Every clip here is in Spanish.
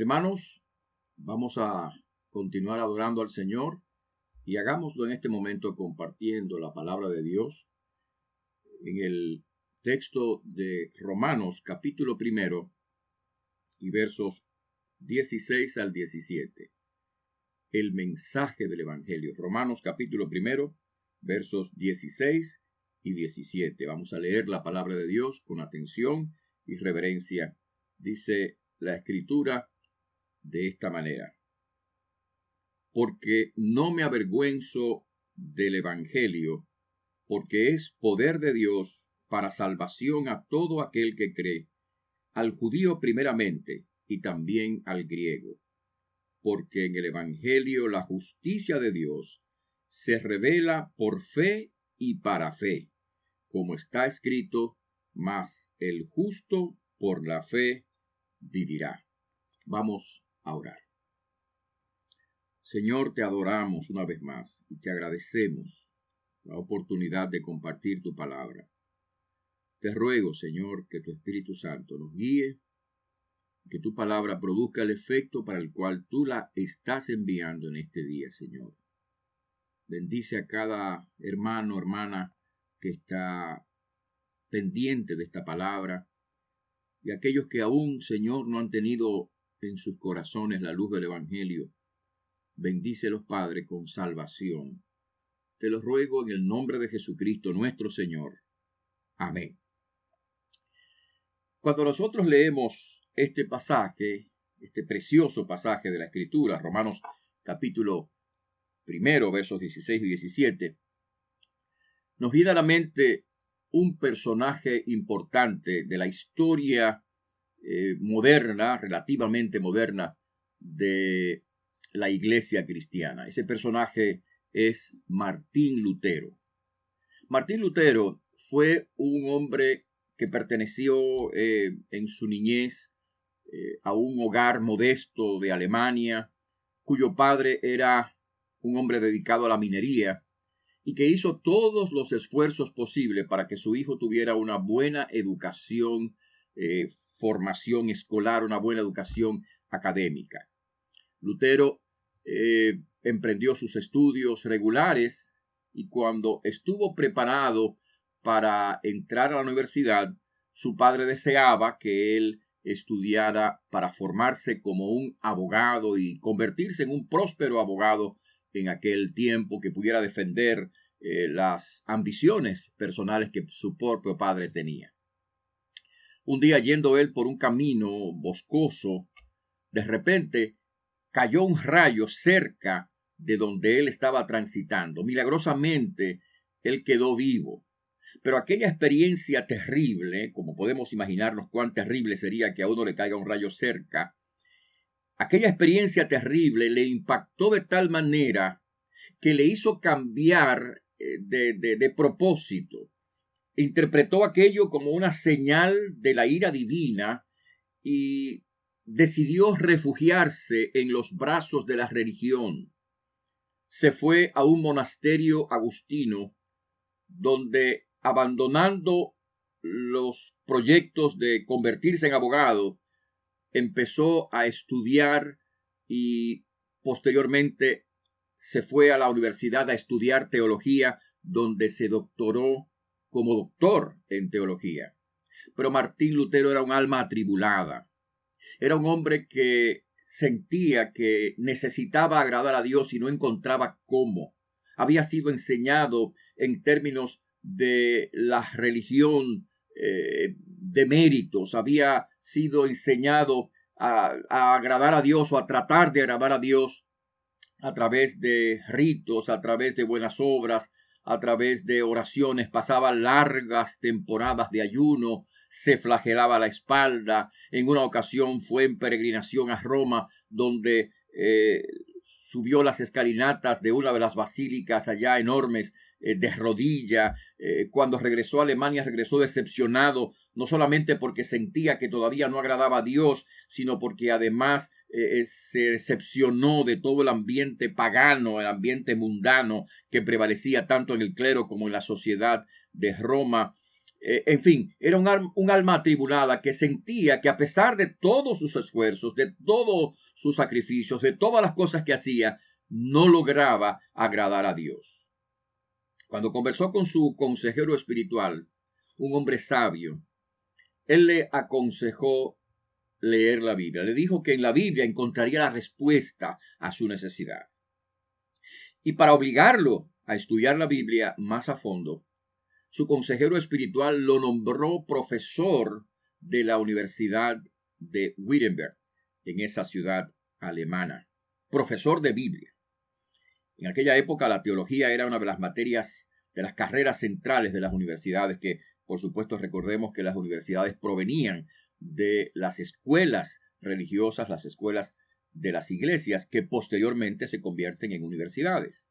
Hermanos, vamos a continuar adorando al Señor y hagámoslo en este momento compartiendo la palabra de Dios en el texto de Romanos capítulo 1 y versos 16 al 17. El mensaje del Evangelio. Romanos capítulo 1, versos 16 y 17. Vamos a leer la palabra de Dios con atención y reverencia. Dice la Escritura de esta manera: porque no me avergüenzo del Evangelio, porque es poder de Dios para salvación a todo aquel que cree, al judío primeramente y también al griego. Porque en el Evangelio la justicia de Dios se revela por fe y para fe, como está escrito: mas el justo por la fe vivirá. Vamos a orar. Señor, te adoramos una vez más y te agradecemos la oportunidad de compartir tu palabra. Te ruego, Señor, que tu Espíritu Santo nos guíe, que tu palabra produzca el efecto para el cual tú la estás enviando en este día, Señor. Bendice a cada hermano, hermana que está pendiente de esta palabra y aquellos que aún, Señor, no han tenido en sus corazones la luz del Evangelio. Bendícelos, Padre, con salvación. Te lo ruego en el nombre de Jesucristo nuestro Señor. Amén. Cuando nosotros leemos este pasaje, este precioso pasaje de la Escritura, Romanos capítulo 1, versos 16 y 17, nos viene a la mente un personaje importante de la historia moderna, relativamente moderna, de la iglesia cristiana. Ese personaje es Martín Lutero. Martín Lutero fue un hombre que perteneció en su niñez a un hogar modesto de Alemania, cuyo padre era un hombre dedicado a la minería y que hizo todos los esfuerzos posibles para que su hijo tuviera una buena educación, formación escolar, una buena educación académica. Lutero emprendió sus estudios regulares y cuando estuvo preparado para entrar a la universidad, su padre deseaba que él estudiara para formarse como un abogado y convertirse en un próspero abogado en aquel tiempo, que pudiera defender las ambiciones personales que su propio padre tenía. Un día, yendo él por un camino boscoso, de repente cayó un rayo cerca de donde él estaba transitando. Milagrosamente, él quedó vivo. Pero aquella experiencia terrible, como podemos imaginarnos cuán terrible sería que a uno le caiga un rayo cerca, aquella experiencia terrible le impactó de tal manera que le hizo cambiar de propósito. Interpretó aquello como una señal de la ira divina y decidió refugiarse en los brazos de la religión. Se fue a un monasterio agustino donde, abandonando los proyectos de convertirse en abogado, empezó a estudiar y posteriormente se fue a la universidad a estudiar teología, donde se doctoró como doctor en teología. Pero Martín Lutero era un alma atribulada. Era un hombre que sentía que necesitaba agradar a Dios y no encontraba cómo. Había sido enseñado en términos de la religión de méritos. Había sido enseñado a agradar a Dios o a tratar de agradar a Dios a través de ritos, a través de buenas obras, a través de oraciones. Pasaba largas temporadas de ayuno, se flagelaba la espalda. En una ocasión fue en peregrinación a Roma, donde subió las escalinatas de una de las basílicas allá enormes de rodilla. Cuando regresó a Alemania, regresó decepcionado, no solamente porque sentía que todavía no agradaba a Dios, sino porque además se decepcionó de todo el ambiente pagano, el ambiente mundano que prevalecía tanto en el clero como en la sociedad de Roma. En fin, era un alma atribulada que sentía que a pesar de todos sus esfuerzos, de todos sus sacrificios, de todas las cosas que hacía, no lograba agradar a Dios. Cuando conversó con su consejero espiritual, un hombre sabio, él le aconsejó leer la Biblia. Le dijo que en la Biblia encontraría la respuesta a su necesidad. Y para obligarlo a estudiar la Biblia más a fondo, su consejero espiritual lo nombró profesor de la Universidad de Wittenberg, en esa ciudad alemana. Profesor de Biblia. En aquella época la teología era una de las materias, de las carreras centrales de las universidades, que por supuesto recordemos que las universidades provenían de las escuelas religiosas, las escuelas de las iglesias, que posteriormente se convierten en universidades.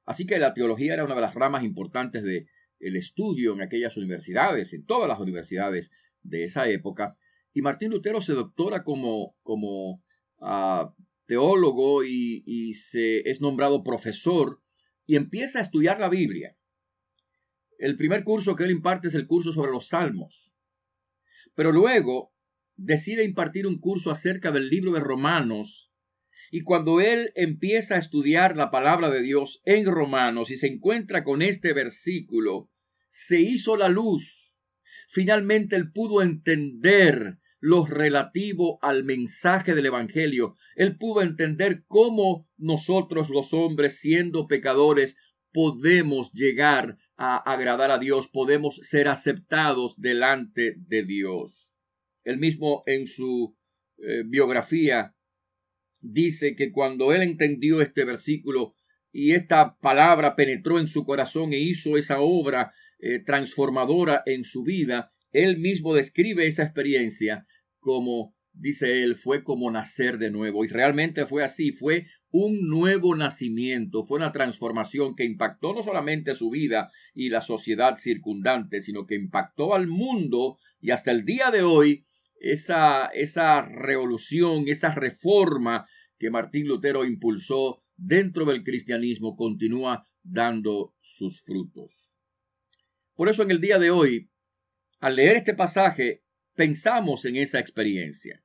Así que la teología era una de las ramas importantes del estudio en aquellas universidades, en todas las universidades de esa época. Y Martín Lutero se doctora como teólogo y es nombrado profesor y empieza a estudiar la Biblia. El primer curso que él imparte es el curso sobre los Salmos. Pero luego decide impartir un curso acerca del libro de Romanos. Y cuando él empieza a estudiar la palabra de Dios en Romanos y se encuentra con este versículo, se hizo la luz. Finalmente él pudo entender lo relativo al mensaje del Evangelio. Él pudo entender cómo nosotros los hombres, siendo pecadores, podemos llegar a agradar a Dios, podemos ser aceptados delante de Dios. Él mismo en su biografía dice que cuando él entendió este versículo y esta palabra penetró en su corazón e hizo esa obra transformadora en su vida, él mismo describe esa experiencia como, dice él, fue como nacer de nuevo. Y realmente fue así, fue un nuevo nacimiento, fue una transformación que impactó no solamente su vida y la sociedad circundante, sino que impactó al mundo, y hasta el día de hoy esa revolución, esa reforma que Martín Lutero impulsó dentro del cristianismo continúa dando sus frutos. Por eso en el día de hoy, al leer este pasaje, pensamos en esa experiencia.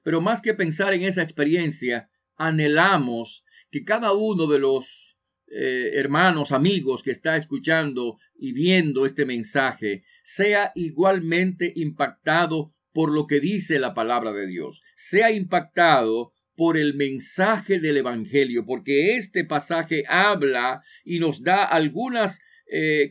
Pero más que pensar en esa experiencia, anhelamos que cada uno de los hermanos, amigos que está escuchando y viendo este mensaje sea igualmente impactado por lo que dice la palabra de Dios, sea impactado por el mensaje del Evangelio, porque este pasaje habla y nos da algunas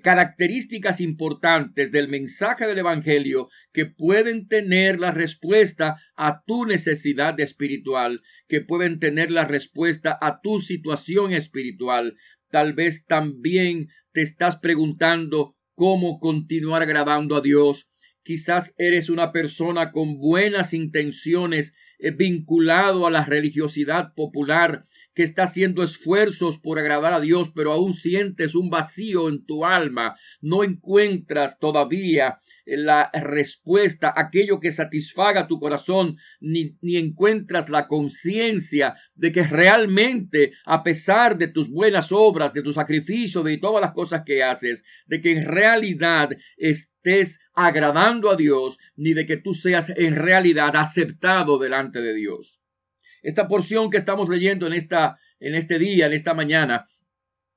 características importantes del mensaje del Evangelio que pueden tener la respuesta a tu necesidad espiritual, que pueden tener la respuesta a tu situación espiritual. Tal vez también te estás preguntando cómo continuar agradando a Dios. Quizás eres una persona con buenas intenciones, vinculado a la religiosidad popular, que está haciendo esfuerzos por agradar a Dios, pero aún sientes un vacío en tu alma. No encuentras todavía la respuesta, aquello que satisfaga tu corazón, ni encuentras la conciencia de que realmente, a pesar de tus buenas obras, de tu sacrificio, de todas las cosas que haces, de que en realidad estés agradando a Dios, ni de que tú seas en realidad aceptado delante de Dios. Esta porción que estamos leyendo en este día, en esta mañana,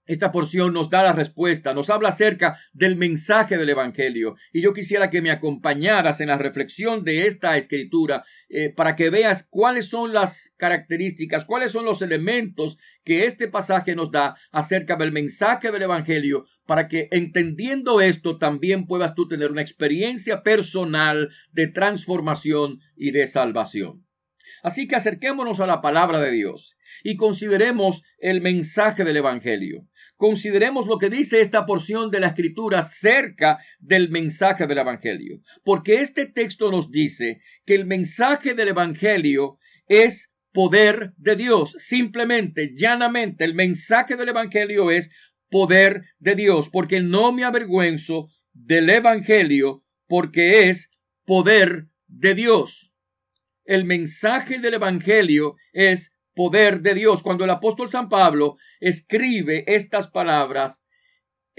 esta porción nos da la respuesta, nos habla acerca del mensaje del Evangelio. Y yo quisiera que me acompañaras en la reflexión de esta escritura para que veas cuáles son las características, cuáles son los elementos que este pasaje nos da acerca del mensaje del Evangelio, para que entendiendo esto también puedas tú tener una experiencia personal de transformación y de salvación. Así que acerquémonos a la palabra de Dios y consideremos el mensaje del Evangelio. Consideremos lo que dice esta porción de la Escritura acerca del mensaje del Evangelio. Porque este texto nos dice que el mensaje del Evangelio es poder de Dios. Simplemente, llanamente, el mensaje del Evangelio es poder de Dios. Porque no me avergüenzo del Evangelio, porque es poder de Dios. El mensaje del Evangelio es poder de Dios. Cuando el apóstol San Pablo escribe estas palabras,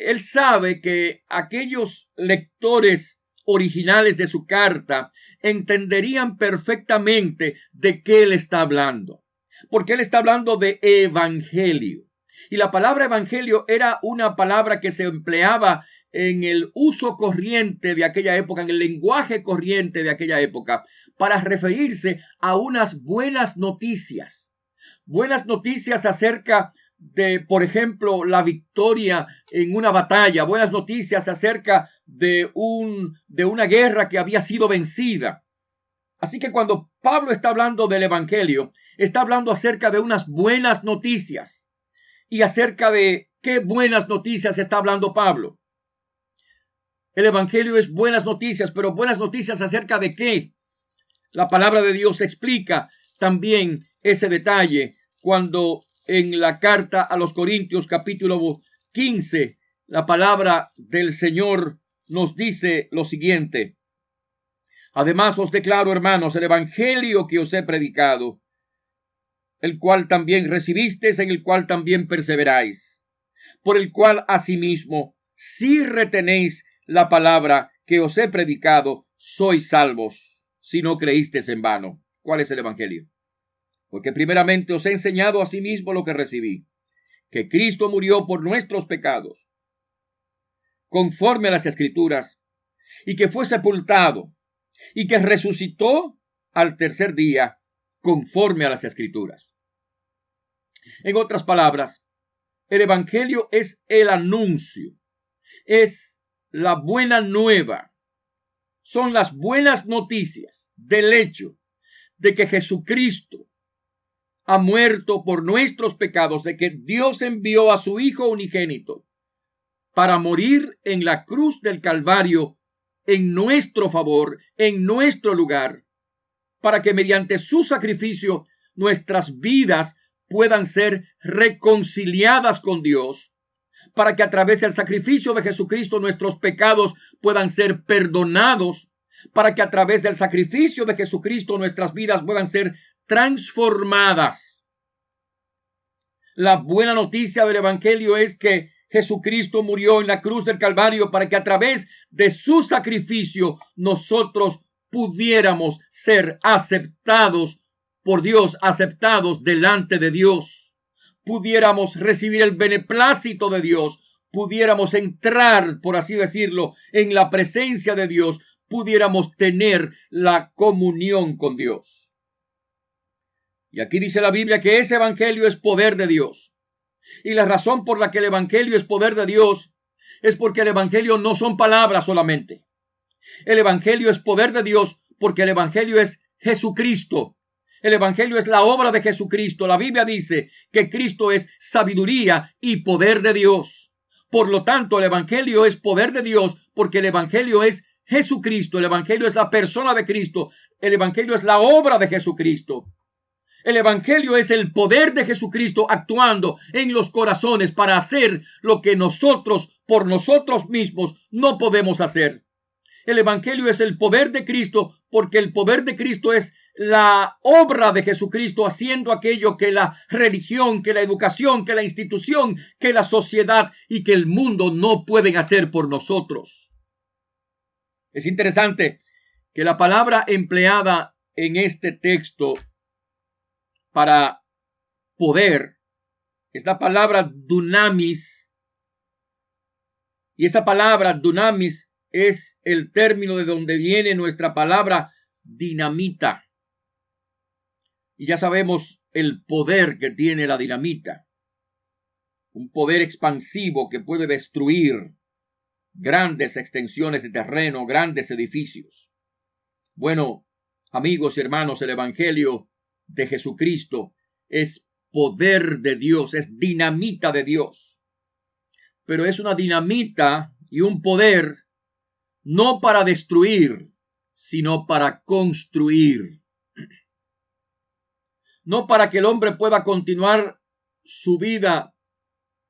él sabe que aquellos lectores originales de su carta entenderían perfectamente de qué él está hablando, porque él está hablando de evangelio. Y la palabra evangelio era una palabra que se empleaba en el uso corriente de aquella época, en el lenguaje corriente de aquella época, para referirse a unas buenas noticias acerca de, por ejemplo, la victoria en una batalla, buenas noticias acerca de una guerra que había sido vencida. Así que cuando Pablo está hablando del evangelio, está hablando acerca de unas buenas noticias. ¿Y acerca de qué buenas noticias está hablando Pablo? El evangelio es buenas noticias, pero buenas noticias acerca de qué. La palabra de Dios explica también ese detalle cuando en la carta a los Corintios capítulo 15, la palabra del Señor nos dice lo siguiente: además os declaro, hermanos, el evangelio que os he predicado, el cual también recibisteis, en el cual también perseveráis, por el cual asimismo, si retenéis la palabra que os he predicado, sois salvos, si no creísteis en vano. ¿Cuál es el evangelio? Porque primeramente os he enseñado asimismo lo que recibí, que Cristo murió por nuestros pecados, conforme a las Escrituras, y que fue sepultado, y que resucitó al tercer día, conforme a las Escrituras. En otras palabras, el evangelio es el anuncio, es la buena nueva, son las buenas noticias del hecho de que Jesucristo ha muerto por nuestros pecados, de que Dios envió a su Hijo unigénito para morir en la cruz del Calvario en nuestro favor, en nuestro lugar, para que mediante su sacrificio nuestras vidas puedan ser reconciliadas con Dios, para que a través del sacrificio de Jesucristo nuestros pecados puedan ser perdonados, para que a través del sacrificio de Jesucristo nuestras vidas puedan ser transformadas. La buena noticia del evangelio es que Jesucristo murió en la cruz del Calvario para que a través de su sacrificio nosotros pudiéramos ser aceptados por Dios, aceptados delante de Dios, pudiéramos recibir el beneplácito de Dios, pudiéramos entrar, por así decirlo, en la presencia de Dios, pudiéramos tener la comunión con Dios. Y aquí dice la Biblia que ese evangelio es poder de Dios. Y la razón por la que el evangelio es poder de Dios es porque el evangelio no son palabras solamente. El evangelio es poder de Dios porque el evangelio es Jesucristo. El evangelio es la obra de Jesucristo. La Biblia dice que Cristo es sabiduría y poder de Dios. Por lo tanto, el evangelio es poder de Dios porque el evangelio es Jesucristo. El evangelio es la persona de Cristo. El evangelio es la obra de Jesucristo. El evangelio es el poder de Jesucristo actuando en los corazones para hacer lo que nosotros por nosotros mismos no podemos hacer. El evangelio es el poder de Cristo porque el poder de Cristo es la obra de Jesucristo haciendo aquello que la religión, que la educación, que la institución, que la sociedad y que el mundo no pueden hacer por nosotros. Es interesante que la palabra empleada en este texto para poder es la palabra dunamis, y esa palabra dunamis es el término de donde viene nuestra palabra dinamita. Y ya sabemos el poder que tiene la dinamita, un poder expansivo que puede destruir grandes extensiones de terreno, grandes edificios. Bueno, amigos y hermanos, el evangelio de Jesucristo es poder de Dios, es dinamita de Dios. Pero es una dinamita y un poder no para destruir, sino para construir. No para que el hombre pueda continuar su vida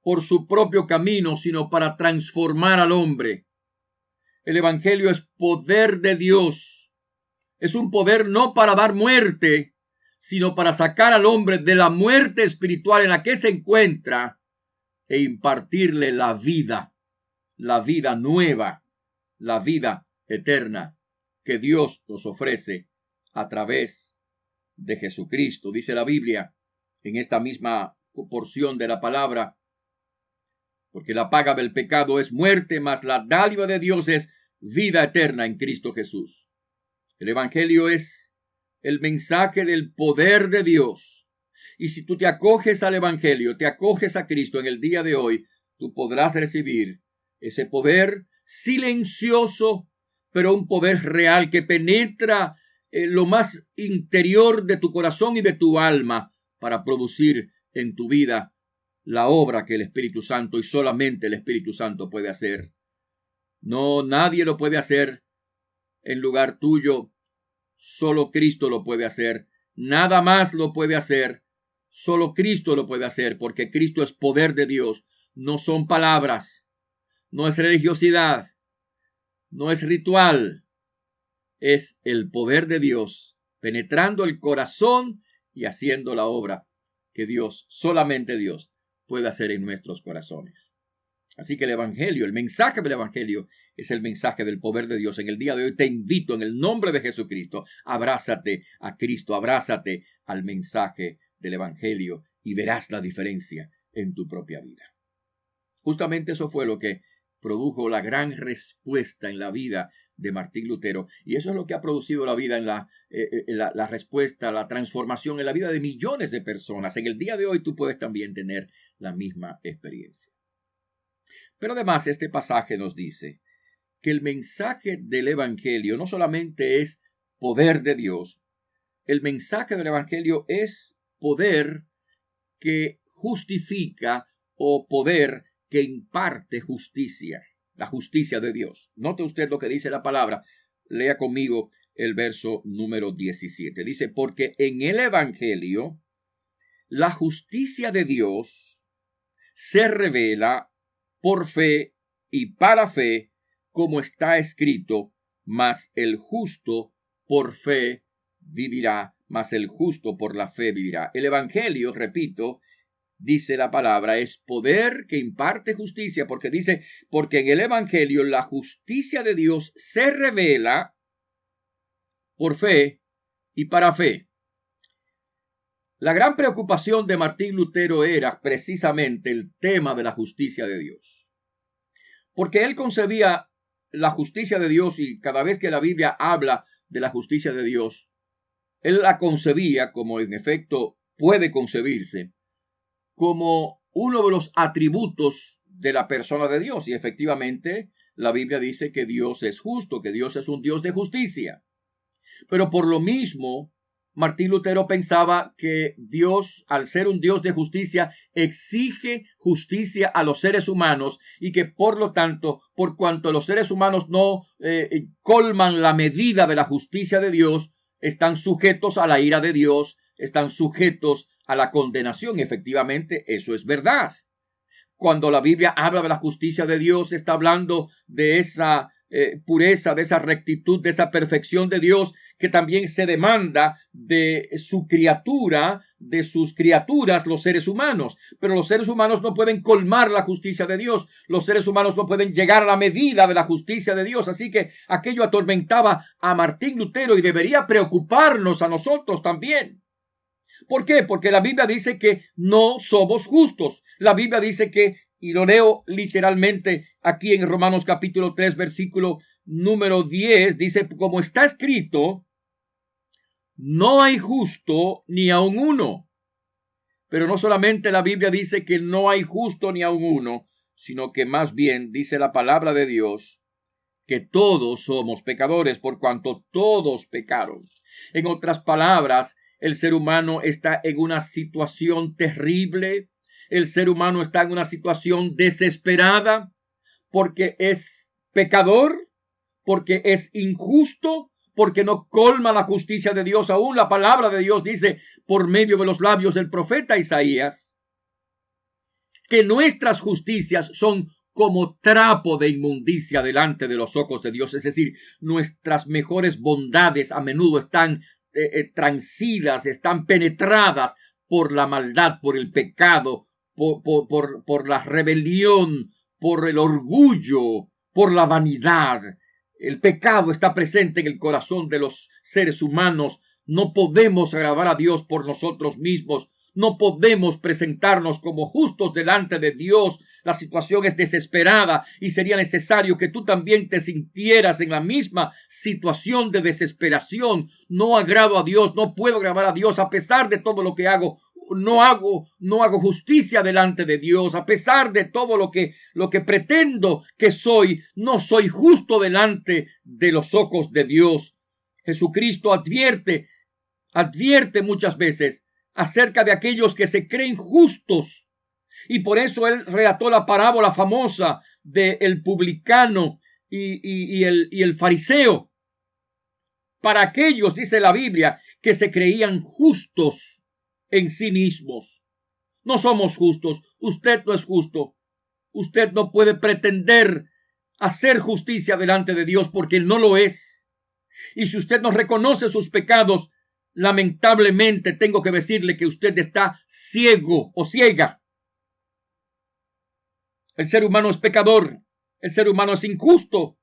por su propio camino, sino para transformar al hombre. El evangelio es poder de Dios. Es un poder no para dar muerte, sino para sacar al hombre de la muerte espiritual en la que se encuentra e impartirle la vida la vida nueva, la vida eterna que Dios nos ofrece a través de Jesucristo. Dice la Biblia en esta misma porción de la palabra, porque la paga del pecado es muerte, mas la dádiva de Dios es vida eterna en Cristo Jesús. El Evangelio es el mensaje del poder de Dios. Y si tú te acoges al Evangelio, te acoges a Cristo en el día de hoy, tú podrás recibir ese poder silencioso, pero un poder real que penetra lo más interior de tu corazón y de tu alma para producir en tu vida la obra que el Espíritu Santo y solamente el Espíritu Santo puede hacer. No, nadie lo puede hacer en lugar tuyo. Solo Cristo lo puede hacer. Nada más lo puede hacer. Solo Cristo lo puede hacer, porque Cristo es poder de Dios. No son palabras. No es religiosidad. No es ritual. Es el poder de Dios penetrando el corazón y haciendo la obra que Dios, solamente Dios, puede hacer en nuestros corazones. Así que el Evangelio, el mensaje del Evangelio es el mensaje del poder de Dios. En el día de hoy te invito en el nombre de Jesucristo, abrázate a Cristo, abrázate al mensaje del Evangelio y verás la diferencia en tu propia vida. Justamente eso fue lo que produjo la gran respuesta en la vida de Martín Lutero, y eso es lo que ha producido la vida en la respuesta, la transformación en la vida de millones de personas. En el día de hoy tú puedes también tener la misma experiencia. Pero además este pasaje nos dice que el mensaje del Evangelio no solamente es poder de Dios, el mensaje del Evangelio es poder que justifica o poder que imparte justicia, la justicia de Dios. Note usted lo que dice la palabra. Lea conmigo el verso número 17. Dice, porque en el Evangelio la justicia de Dios se revela por fe y para fe, como está escrito, mas el justo por fe vivirá, mas el justo por la fe vivirá. El Evangelio, repito, dice la palabra, es poder que imparte justicia, porque dice, porque en el Evangelio la justicia de Dios se revela por fe y para fe. La gran preocupación de Martín Lutero era precisamente el tema de la justicia de Dios, porque él concebía la justicia de Dios, y cada vez que la Biblia habla de la justicia de Dios, él la concebía, como en efecto puede concebirse, como uno de los atributos de la persona de Dios. Y efectivamente la Biblia dice que Dios es justo, que Dios es un Dios de justicia. Pero por lo mismo, Martín Lutero pensaba que Dios, al ser un Dios de justicia, exige justicia a los seres humanos, y que por lo tanto, por cuanto los seres humanos no colman la medida de la justicia de Dios, están sujetos a la ira de Dios, están sujetos a la condenación. Efectivamente, eso es verdad. Cuando la Biblia habla de la justicia de Dios, está hablando de esa pureza, de esa rectitud, de esa perfección de Dios, que también se demanda de su criatura, de sus criaturas, los seres humanos. Pero los seres humanos no pueden colmar la justicia de Dios. Los seres humanos no pueden llegar a la medida de la justicia de Dios. Así que aquello atormentaba a Martín Lutero y debería preocuparnos a nosotros también. ¿Por qué? Porque la Biblia dice que no somos justos. La Biblia dice que, y lo leo literalmente aquí en Romanos capítulo 3, versículo número 10, dice, como está escrito, no hay justo ni aun uno. Pero no solamente la Biblia dice que no hay justo ni aun uno, sino que más bien dice la palabra de Dios que todos somos pecadores, por cuanto todos pecaron. En otras palabras, el ser humano está en una situación terrible. El ser humano está en una situación desesperada porque es pecador, porque es injusto, porque no colma la justicia de Dios. Aún la palabra de Dios dice por medio de los labios del profeta Isaías que nuestras justicias son como trapo de inmundicia delante de los ojos de Dios. Es decir, nuestras mejores bondades a menudo están transidas, están penetradas por la maldad, por el pecado, por la rebelión, por el orgullo, por la vanidad. El pecado está presente en el corazón de los seres humanos. No podemos agradar a Dios por nosotros mismos. No podemos presentarnos como justos delante de Dios. La situación es desesperada y sería necesario que tú también te sintieras en la misma situación de desesperación. No agrado a Dios, no puedo agradar a Dios a pesar de todo lo que hago. No hago justicia delante de Dios, a pesar de todo lo que pretendo que soy, no soy justo delante de los ojos de Dios. Jesucristo advierte muchas veces acerca de aquellos que se creen justos, y por eso él relató la parábola famosa del publicano y el fariseo. Para aquellos, dice la Biblia, que se creían justos en sí mismos. No somos justos. Usted no es justo. Usted no puede pretender hacer justicia delante de Dios porque Él no lo es. Y si usted no reconoce sus pecados, lamentablemente tengo que decirle que usted está ciego o ciega. El ser humano es pecador. El ser humano es injusto.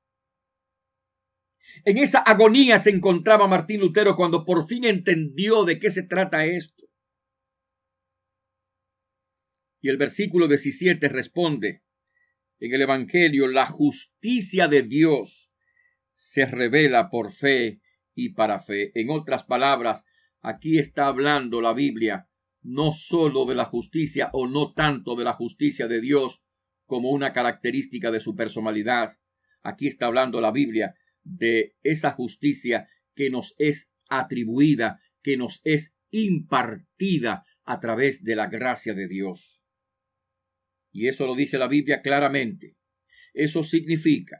En esa agonía se encontraba Martín Lutero cuando por fin entendió de qué se trata esto. Y el versículo 17 responde en el Evangelio: la justicia de Dios se revela por fe y para fe. En otras palabras, aquí está hablando la Biblia no solo de la justicia, o no tanto de la justicia de Dios como una característica de su personalidad. Aquí está hablando la Biblia de esa justicia que nos es atribuida, que nos es impartida a través de la gracia de Dios. Y eso lo dice la Biblia claramente. Eso significa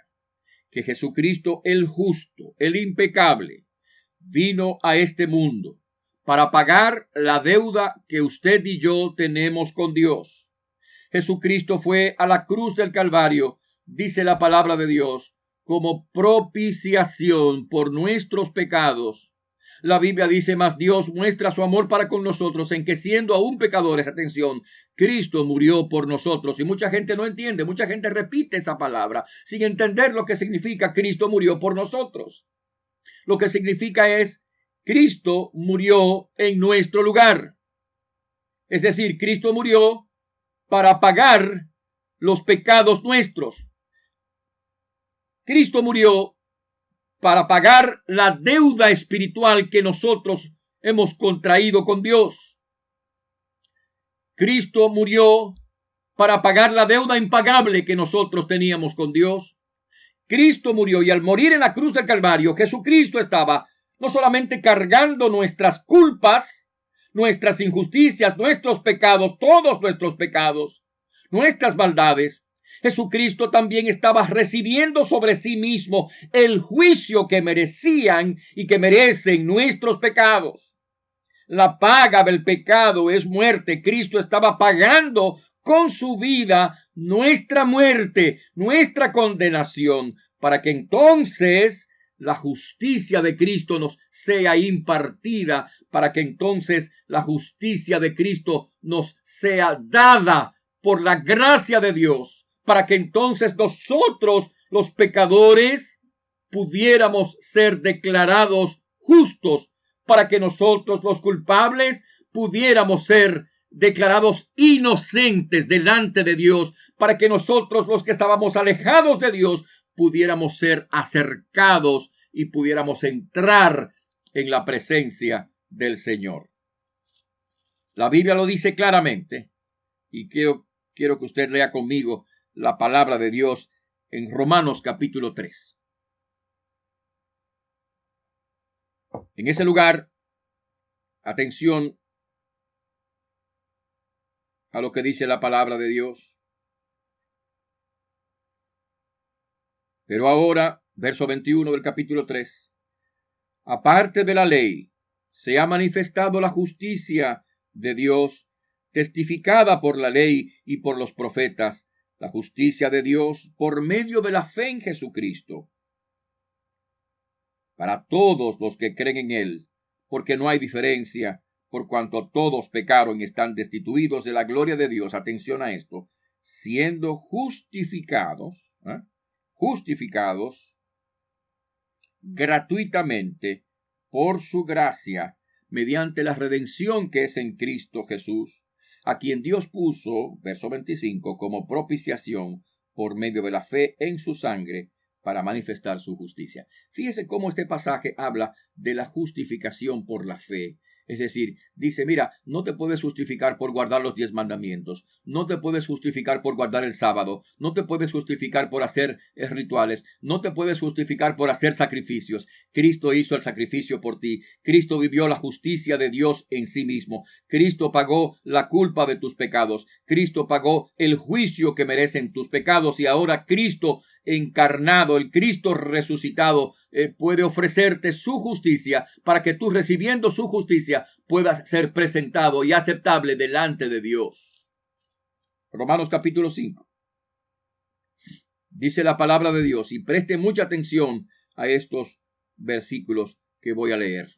que Jesucristo, el justo, el impecable, vino a este mundo para pagar la deuda que usted y yo tenemos con Dios. Jesucristo fue a la cruz del Calvario, dice la palabra de Dios, como propiciación por nuestros pecados. La Biblia dice: mas Dios muestra su amor para con nosotros en que, siendo aún pecadores, atención, Cristo murió por nosotros. Y mucha gente no entiende, mucha gente repite esa palabra sin entender lo que significa Cristo murió por nosotros. Lo que significa es: Cristo murió en nuestro lugar. Es decir, Cristo murió para pagar los pecados nuestros. Cristo murió para pagar la deuda espiritual que nosotros hemos contraído con Dios. Cristo murió para pagar la deuda impagable que nosotros teníamos con Dios. Cristo murió, y al morir en la cruz del Calvario, Jesucristo estaba no solamente cargando nuestras culpas, nuestras injusticias, nuestros pecados, todos nuestros pecados, nuestras maldades. Jesucristo también estaba recibiendo sobre sí mismo el juicio que merecían y que merecen nuestros pecados. La paga del pecado es muerte. Cristo estaba pagando con su vida nuestra muerte, nuestra condenación, para que entonces la justicia de Cristo nos sea impartida, para que entonces la justicia de Cristo nos sea dada por la gracia de Dios, para que entonces nosotros, los pecadores, pudiéramos ser declarados justos, para que nosotros, los culpables, pudiéramos ser declarados inocentes delante de Dios, para que nosotros, los que estábamos alejados de Dios, pudiéramos ser acercados y pudiéramos entrar en la presencia del Señor. La Biblia lo dice claramente, y quiero que usted lea conmigo la palabra de Dios en Romanos capítulo 3. En ese lugar, atención a lo que dice la palabra de Dios. Pero ahora, verso 21 del capítulo 3, aparte de la ley, se ha manifestado la justicia de Dios, testificada por la ley y por los profetas, la justicia de Dios por medio de la fe en Jesucristo, para todos los que creen en Él, porque no hay diferencia, por cuanto todos pecaron y están destituidos de la gloria de Dios. Atención a esto: siendo justificados, justificados gratuitamente por su gracia, mediante la redención que es en Cristo Jesús, a quien Dios puso, verso 25, como propiciación por medio de la fe en su sangre, para manifestar su justicia. Fíjese cómo este pasaje habla de la justificación por la fe. Es decir, dice, mira, no te puedes justificar por guardar los 10 mandamientos, no te puedes justificar por guardar el sábado, no te puedes justificar por hacer rituales, no te puedes justificar por hacer sacrificios. Cristo hizo el sacrificio por ti. Cristo vivió la justicia de Dios en sí mismo. Cristo pagó la culpa de tus pecados. Cristo pagó el juicio que merecen tus pecados, y ahora Cristo encarnado, el Cristo resucitado, puede ofrecerte su justicia para que tú, recibiendo su justicia, puedas ser presentado y aceptable delante de Dios. Romanos capítulo 5. Dice la palabra de Dios, y preste mucha atención a estos versículos que voy a leer.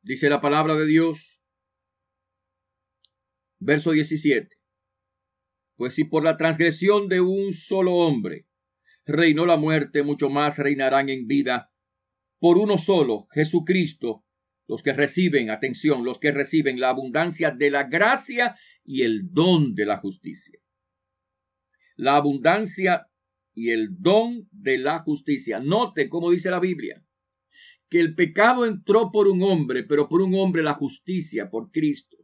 Dice la palabra de Dios, verso 17. Pues si por la transgresión de un solo hombre reinó la muerte, mucho más reinarán en vida por uno solo, Jesucristo, los que reciben, atención, los que reciben la abundancia de la gracia y el don de la justicia. La abundancia y el don de la justicia. Note cómo dice la Biblia, que el pecado entró por un hombre, pero por un hombre la justicia, por Cristo.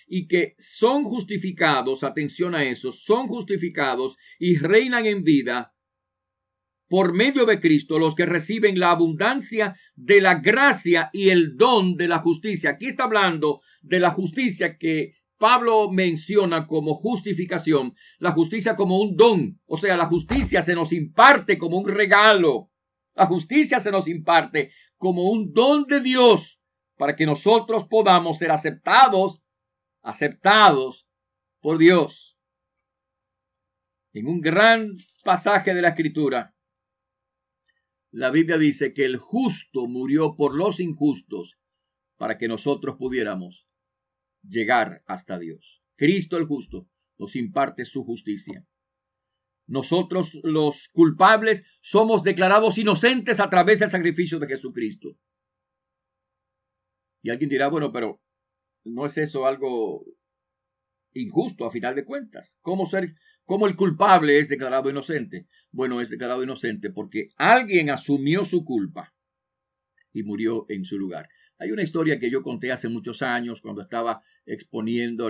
Y que son justificados, atención a eso, son justificados y reinan en vida por medio de Cristo los que reciben la abundancia de la gracia y el don de la justicia. Aquí está hablando de la justicia que Pablo menciona como justificación, la justicia como un don, o sea, la justicia se nos imparte como un regalo. La justicia se nos imparte como un don de Dios para que nosotros podamos ser aceptados por Dios. En un gran pasaje de la Escritura, la Biblia dice que el justo murió por los injustos para que nosotros pudiéramos llegar hasta Dios. Cristo el justo nos imparte su justicia. Nosotros los culpables somos declarados inocentes a través del sacrificio de Jesucristo. Y alguien dirá, bueno, pero ¿no es eso algo injusto a final de cuentas? ¿Cómo el culpable es declarado inocente? Bueno, es declarado inocente porque alguien asumió su culpa y murió en su lugar. Hay una historia que yo conté hace muchos años cuando estaba exponiendo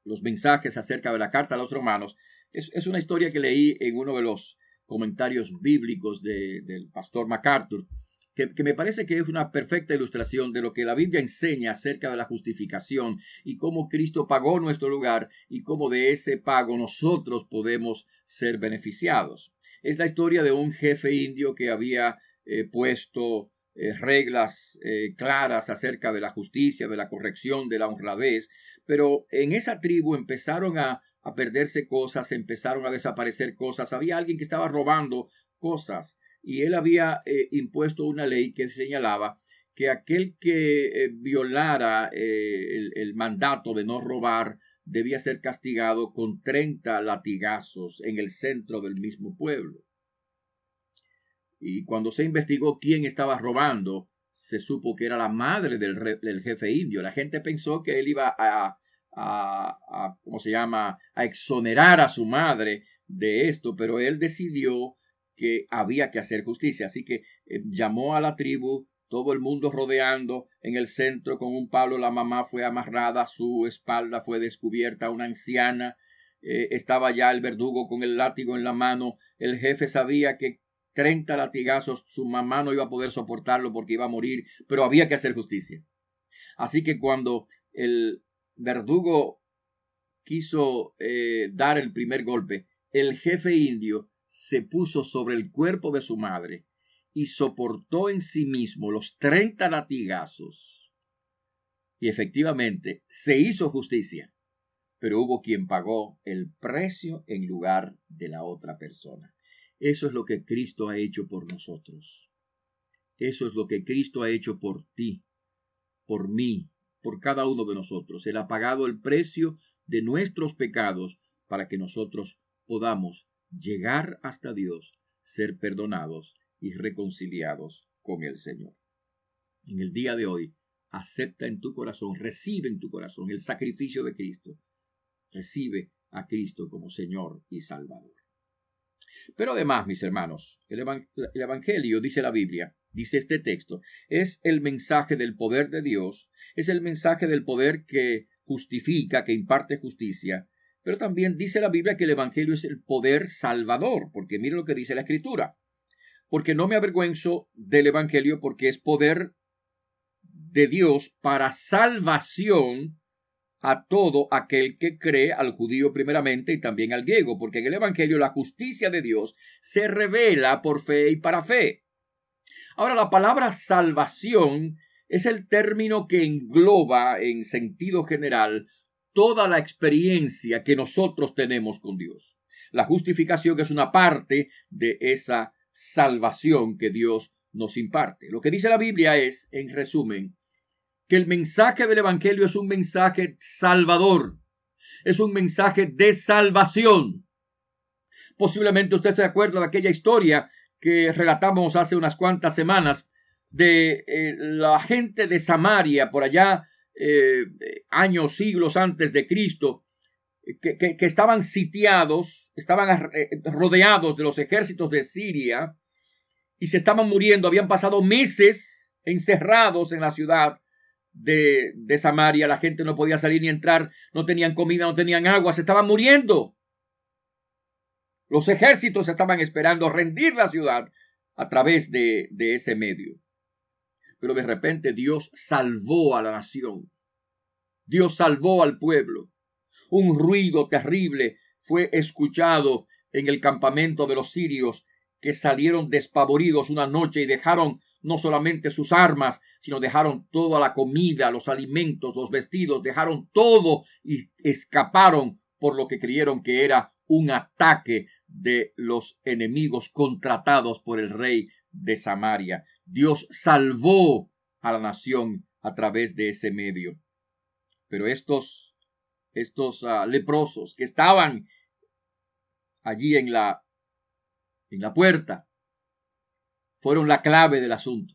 los mensajes acerca de la carta a los romanos. Es una historia que leí en uno de los comentarios bíblicos del pastor MacArthur, que me parece que es una perfecta ilustración de lo que la Biblia enseña acerca de la justificación y cómo Cristo pagó nuestro lugar y cómo de ese pago nosotros podemos ser beneficiados. Es la historia de un jefe indio que había puesto reglas claras acerca de la justicia, de la corrección, de la honradez, pero en esa tribu empezaron a perderse cosas, empezaron a desaparecer cosas. Había alguien que estaba robando cosas. Y él había impuesto una ley que señalaba que aquel que violara el mandato de no robar debía ser castigado con 30 latigazos en el centro del mismo pueblo. Y cuando se investigó quién estaba robando, se supo que era la madre del jefe indio. La gente pensó que él iba a exonerar a su madre de esto, pero él decidió que había que hacer justicia. Así que llamó a la tribu, todo el mundo rodeando, en el centro con un palo la mamá fue amarrada, su espalda fue descubierta, una anciana, estaba ya el verdugo con el látigo en la mano. El jefe sabía que 30 latigazos su mamá no iba a poder soportarlo porque iba a morir, pero había que hacer justicia. Así que cuando el verdugo quiso dar el primer golpe, el jefe indio se puso sobre el cuerpo de su madre y soportó en sí mismo los 30 latigazos. Y efectivamente se hizo justicia, pero hubo quien pagó el precio en lugar de la otra persona. Eso es lo que Cristo ha hecho por nosotros. Eso es lo que Cristo ha hecho por ti, por mí, por cada uno de nosotros. Él ha pagado el precio de nuestros pecados para que nosotros podamos llegar hasta Dios, ser perdonados y reconciliados con el Señor. En el día de hoy, acepta en tu corazón, recibe en tu corazón el sacrificio de Cristo. Recibe a Cristo como Señor y Salvador. Pero además, mis hermanos, el Evangelio, dice la Biblia, dice este texto, es el mensaje del poder de Dios, es el mensaje del poder que justifica, que imparte justicia, pero también dice la Biblia que el Evangelio es el poder salvador, porque mire lo que dice la Escritura, porque no me avergüenzo del Evangelio porque es poder de Dios para salvación a todo aquel que cree, al judío primeramente y también al griego, porque en el Evangelio la justicia de Dios se revela por fe y para fe. Ahora, la palabra salvación es el término que engloba en sentido general toda la experiencia que nosotros tenemos con Dios. La justificación es una parte de esa salvación que Dios nos imparte. Lo que dice la Biblia es, en resumen, que el mensaje del Evangelio es un mensaje salvador, es un mensaje de salvación. Posiblemente usted se acuerda de aquella historia que relatamos hace unas cuantas semanas de la gente de Samaria, por allá años, siglos antes de Cristo, que estaban sitiados, estaban rodeados de los ejércitos de Siria y se estaban muriendo. Habían pasado meses encerrados en la ciudad de Samaria. La gente no podía salir ni entrar, no tenían comida, no tenían agua, se estaban muriendo. Los ejércitos estaban esperando rendir la ciudad a través de ese medio. Pero de repente Dios salvó a la nación. Dios salvó al pueblo. Un ruido terrible fue escuchado en el campamento de los sirios, que salieron despavoridos una noche y dejaron no solamente sus armas, sino dejaron toda la comida, los alimentos, los vestidos, dejaron todo y escaparon por lo que creyeron que era un ataque de los enemigos contratados por el rey de Samaria. Dios salvó a la nación a través de ese medio. Pero estos leprosos que estaban allí en la puerta fueron la clave del asunto.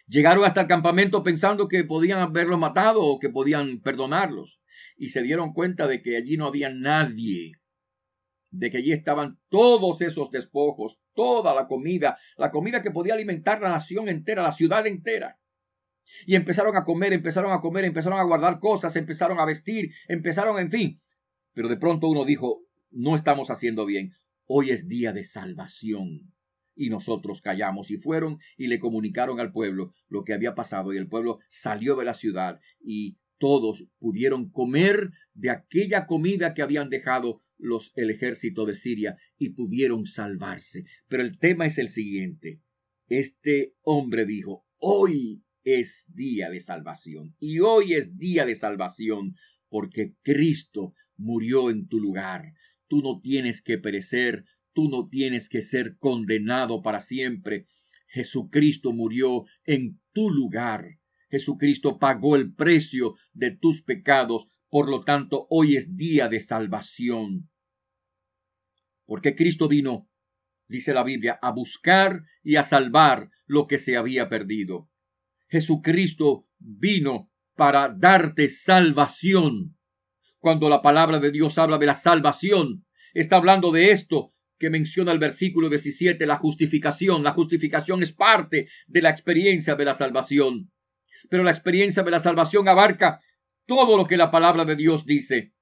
Llegaron hasta el campamento pensando que podían haberlos matado o que podían perdonarlos, y se dieron cuenta de que allí no había nadie, de que allí estaban todos esos despojos, toda la comida que podía alimentar la nación entera, la ciudad entera. Y empezaron a comer, empezaron a guardar cosas, empezaron a vestir, en fin. Pero de pronto uno dijo, no estamos haciendo bien, hoy es día de salvación. Y nosotros callamos, y fueron y le comunicaron al pueblo lo que había pasado, y el pueblo salió de la ciudad y todos pudieron comer de aquella comida que habían dejado el ejército de Siria y pudieron salvarse. Pero el tema es el siguiente. Este hombre dijo, hoy es día de salvación, y hoy es día de salvación porque Cristo murió en tu lugar. Tú no tienes que perecer, tú no tienes que ser condenado para siempre. Jesucristo murió en tu lugar. Jesucristo pagó el precio de tus pecados. Por lo tanto, hoy es día de salvación. Porque Cristo vino, dice la Biblia, a buscar y a salvar lo que se había perdido. Jesucristo vino para darte salvación. Cuando la palabra de Dios habla de la salvación, está hablando de esto que menciona el versículo 17, la justificación. La justificación es parte de la experiencia de la salvación. Pero la experiencia de la salvación abarca todo lo que la palabra de Dios dice.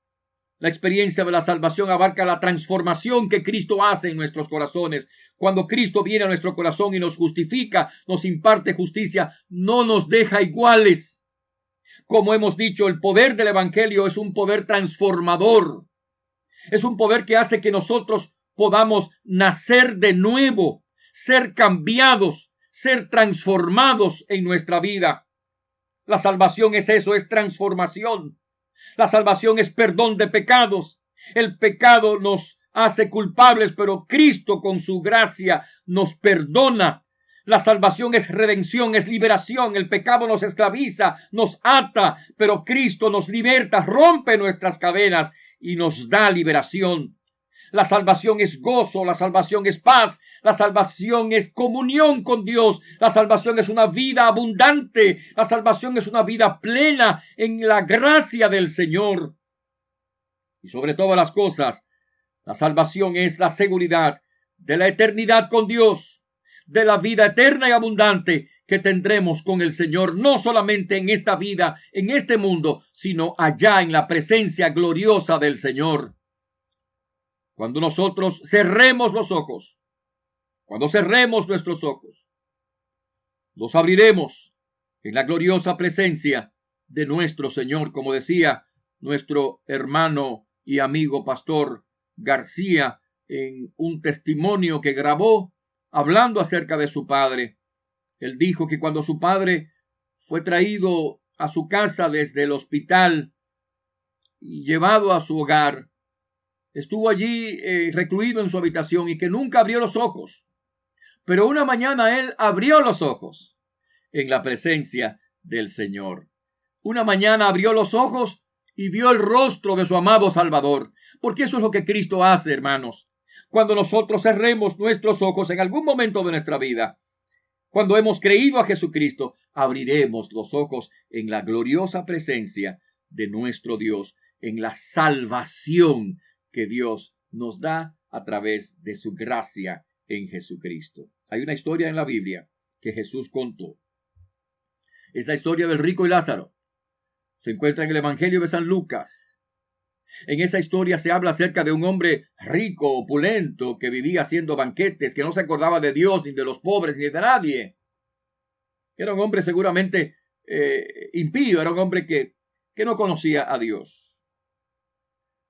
La experiencia de la salvación abarca la transformación que Cristo hace en nuestros corazones. Cuando Cristo viene a nuestro corazón y nos justifica, nos imparte justicia, no nos deja iguales. Como hemos dicho, el poder del Evangelio es un poder transformador. Es un poder que hace que nosotros podamos nacer de nuevo, ser cambiados, ser transformados en nuestra vida. La salvación es eso, es transformación. La salvación es perdón de pecados. El pecado nos hace culpables, pero Cristo con su gracia nos perdona. La salvación es redención, es liberación. El pecado nos esclaviza, nos ata, pero Cristo nos liberta, rompe nuestras cadenas y nos da liberación. La salvación es gozo, la salvación es paz, la salvación es comunión con Dios, la salvación es una vida abundante, la salvación es una vida plena en la gracia del Señor. Y sobre todas las cosas, la salvación es la seguridad de la eternidad con Dios, de la vida eterna y abundante que tendremos con el Señor, no solamente en esta vida, en este mundo, sino allá en la presencia gloriosa del Señor. Cuando nosotros cerremos los ojos, cuando cerremos nuestros ojos, los abriremos en la gloriosa presencia de nuestro Señor, como decía nuestro hermano y amigo pastor García en un testimonio que grabó hablando acerca de su padre. Él dijo que cuando su padre fue traído a su casa desde el hospital y llevado a su hogar, estuvo allí recluido en su habitación y que nunca abrió los ojos. Pero una mañana él abrió los ojos en la presencia del Señor. Una mañana abrió los ojos y vio el rostro de su amado Salvador. Porque eso es lo que Cristo hace, hermanos. Cuando nosotros cerremos nuestros ojos en algún momento de nuestra vida, cuando hemos creído a Jesucristo, abriremos los ojos en la gloriosa presencia de nuestro Dios, en la salvación que Dios nos da a través de su gracia en Jesucristo. Hay una historia en la Biblia que Jesús contó. Es la historia del rico y Lázaro. Se encuentra en el Evangelio de San Lucas. En esa historia se habla acerca de un hombre rico, opulento, que vivía haciendo banquetes, que no se acordaba de Dios, ni de los pobres, ni de nadie. Era un hombre seguramente impío, era un hombre que no conocía a Dios.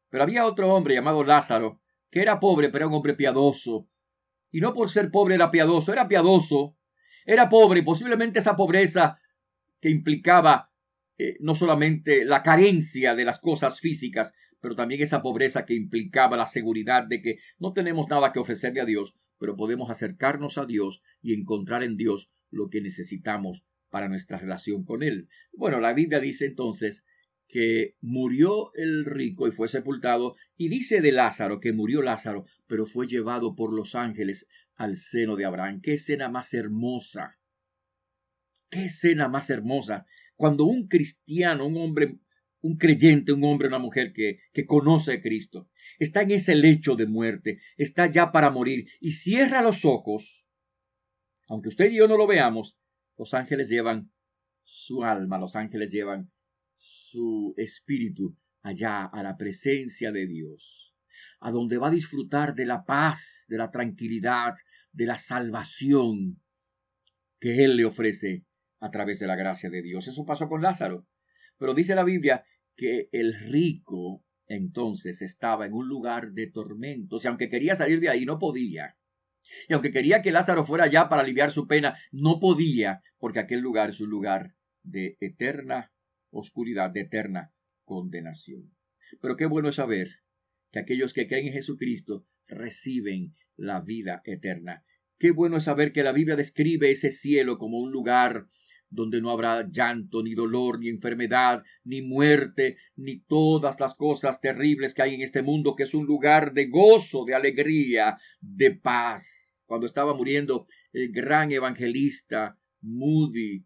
Pero había otro hombre llamado Lázaro, que era pobre, pero era un hombre piadoso. Y no por ser pobre era piadoso, era pobre, y posiblemente esa pobreza que implicaba no solamente la carencia de las cosas físicas, pero también esa pobreza que implicaba la seguridad de que no tenemos nada que ofrecerle a Dios, pero podemos acercarnos a Dios y encontrar en Dios lo que necesitamos para nuestra relación con Él. Bueno, la Biblia dice entonces que murió el rico y fue sepultado, y dice de Lázaro que murió Lázaro, pero fue llevado por los ángeles al seno de Abraham. ¡Qué escena más hermosa! ¡Qué escena más hermosa! Cuando un cristiano, un hombre, un creyente, un hombre, una mujer que conoce a Cristo, está en ese lecho de muerte, está ya para morir y cierra los ojos, aunque usted y yo no lo veamos, los ángeles llevan su alma, los ángeles llevan su espíritu allá a la presencia de Dios, a donde va a disfrutar de la paz, de la tranquilidad, de la salvación que Él le ofrece a través de la gracia de Dios. Eso pasó con Lázaro. Pero dice la Biblia que el rico entonces estaba en un lugar de tormentos, y aunque quería salir de ahí, no podía. Y aunque quería que Lázaro fuera allá para aliviar su pena, no podía, porque aquel lugar es un lugar de eterna oscuridad, de eterna condenación. Pero qué bueno es saber que aquellos que creen en Jesucristo reciben la vida eterna. Qué bueno es saber que la Biblia describe ese cielo como un lugar donde no habrá llanto, ni dolor, ni enfermedad, ni muerte, ni todas las cosas terribles que hay en este mundo, que es un lugar de gozo, de alegría, de paz. Cuando estaba muriendo el gran evangelista Moody,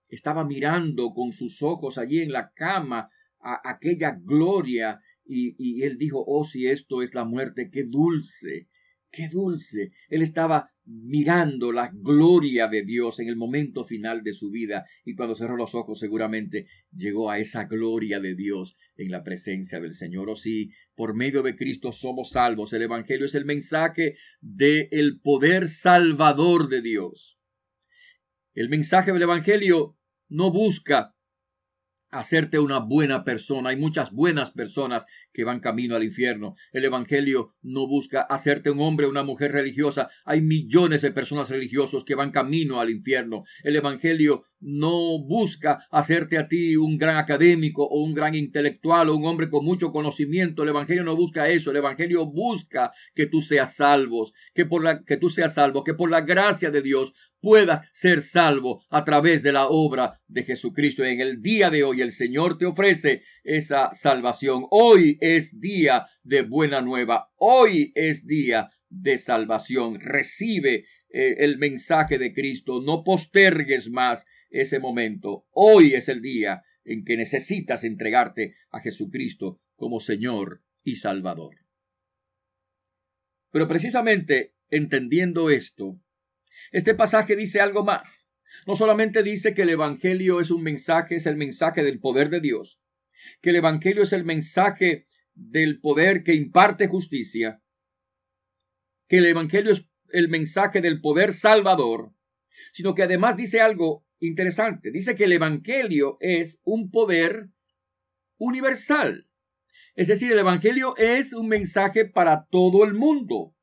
estaba mirando con sus ojos allí en la cama a aquella gloria, y él dijo: oh, si esto es la muerte, qué dulce, qué dulce. Él estaba mirando la gloria de Dios en el momento final de su vida, y cuando cerró los ojos seguramente llegó a esa gloria de Dios en la presencia del Señor. Oh, sí, por medio de Cristo somos salvos. El Evangelio es el mensaje del poder salvador de Dios. El mensaje del Evangelio no busca hacerte una buena persona. Hay muchas buenas personas que van camino al infierno. El Evangelio no busca hacerte un hombre o una mujer religiosa. Hay millones de personas religiosas que van camino al infierno. El Evangelio no busca hacerte a ti un gran académico o un gran intelectual o un hombre con mucho conocimiento. El evangelio no busca eso. El evangelio busca que tú seas salvo, que por la gracia de Dios puedas ser salvo a través de la obra de Jesucristo. En el día de hoy el Señor te ofrece esa salvación. Hoy es día de buena nueva. Hoy es día de salvación. Recibe el mensaje de Cristo. No postergues más ese momento. Hoy es el día en que necesitas entregarte a Jesucristo como Señor y Salvador. Pero precisamente entendiendo esto, este pasaje dice algo más. No solamente dice que el evangelio es un mensaje, es el mensaje del poder de Dios, que el evangelio es el mensaje del poder que imparte justicia, que el evangelio es el mensaje del poder salvador, sino que además dice algo interesante. Dice que el evangelio es un poder universal. Es decir, el evangelio es un mensaje para todo el mundo.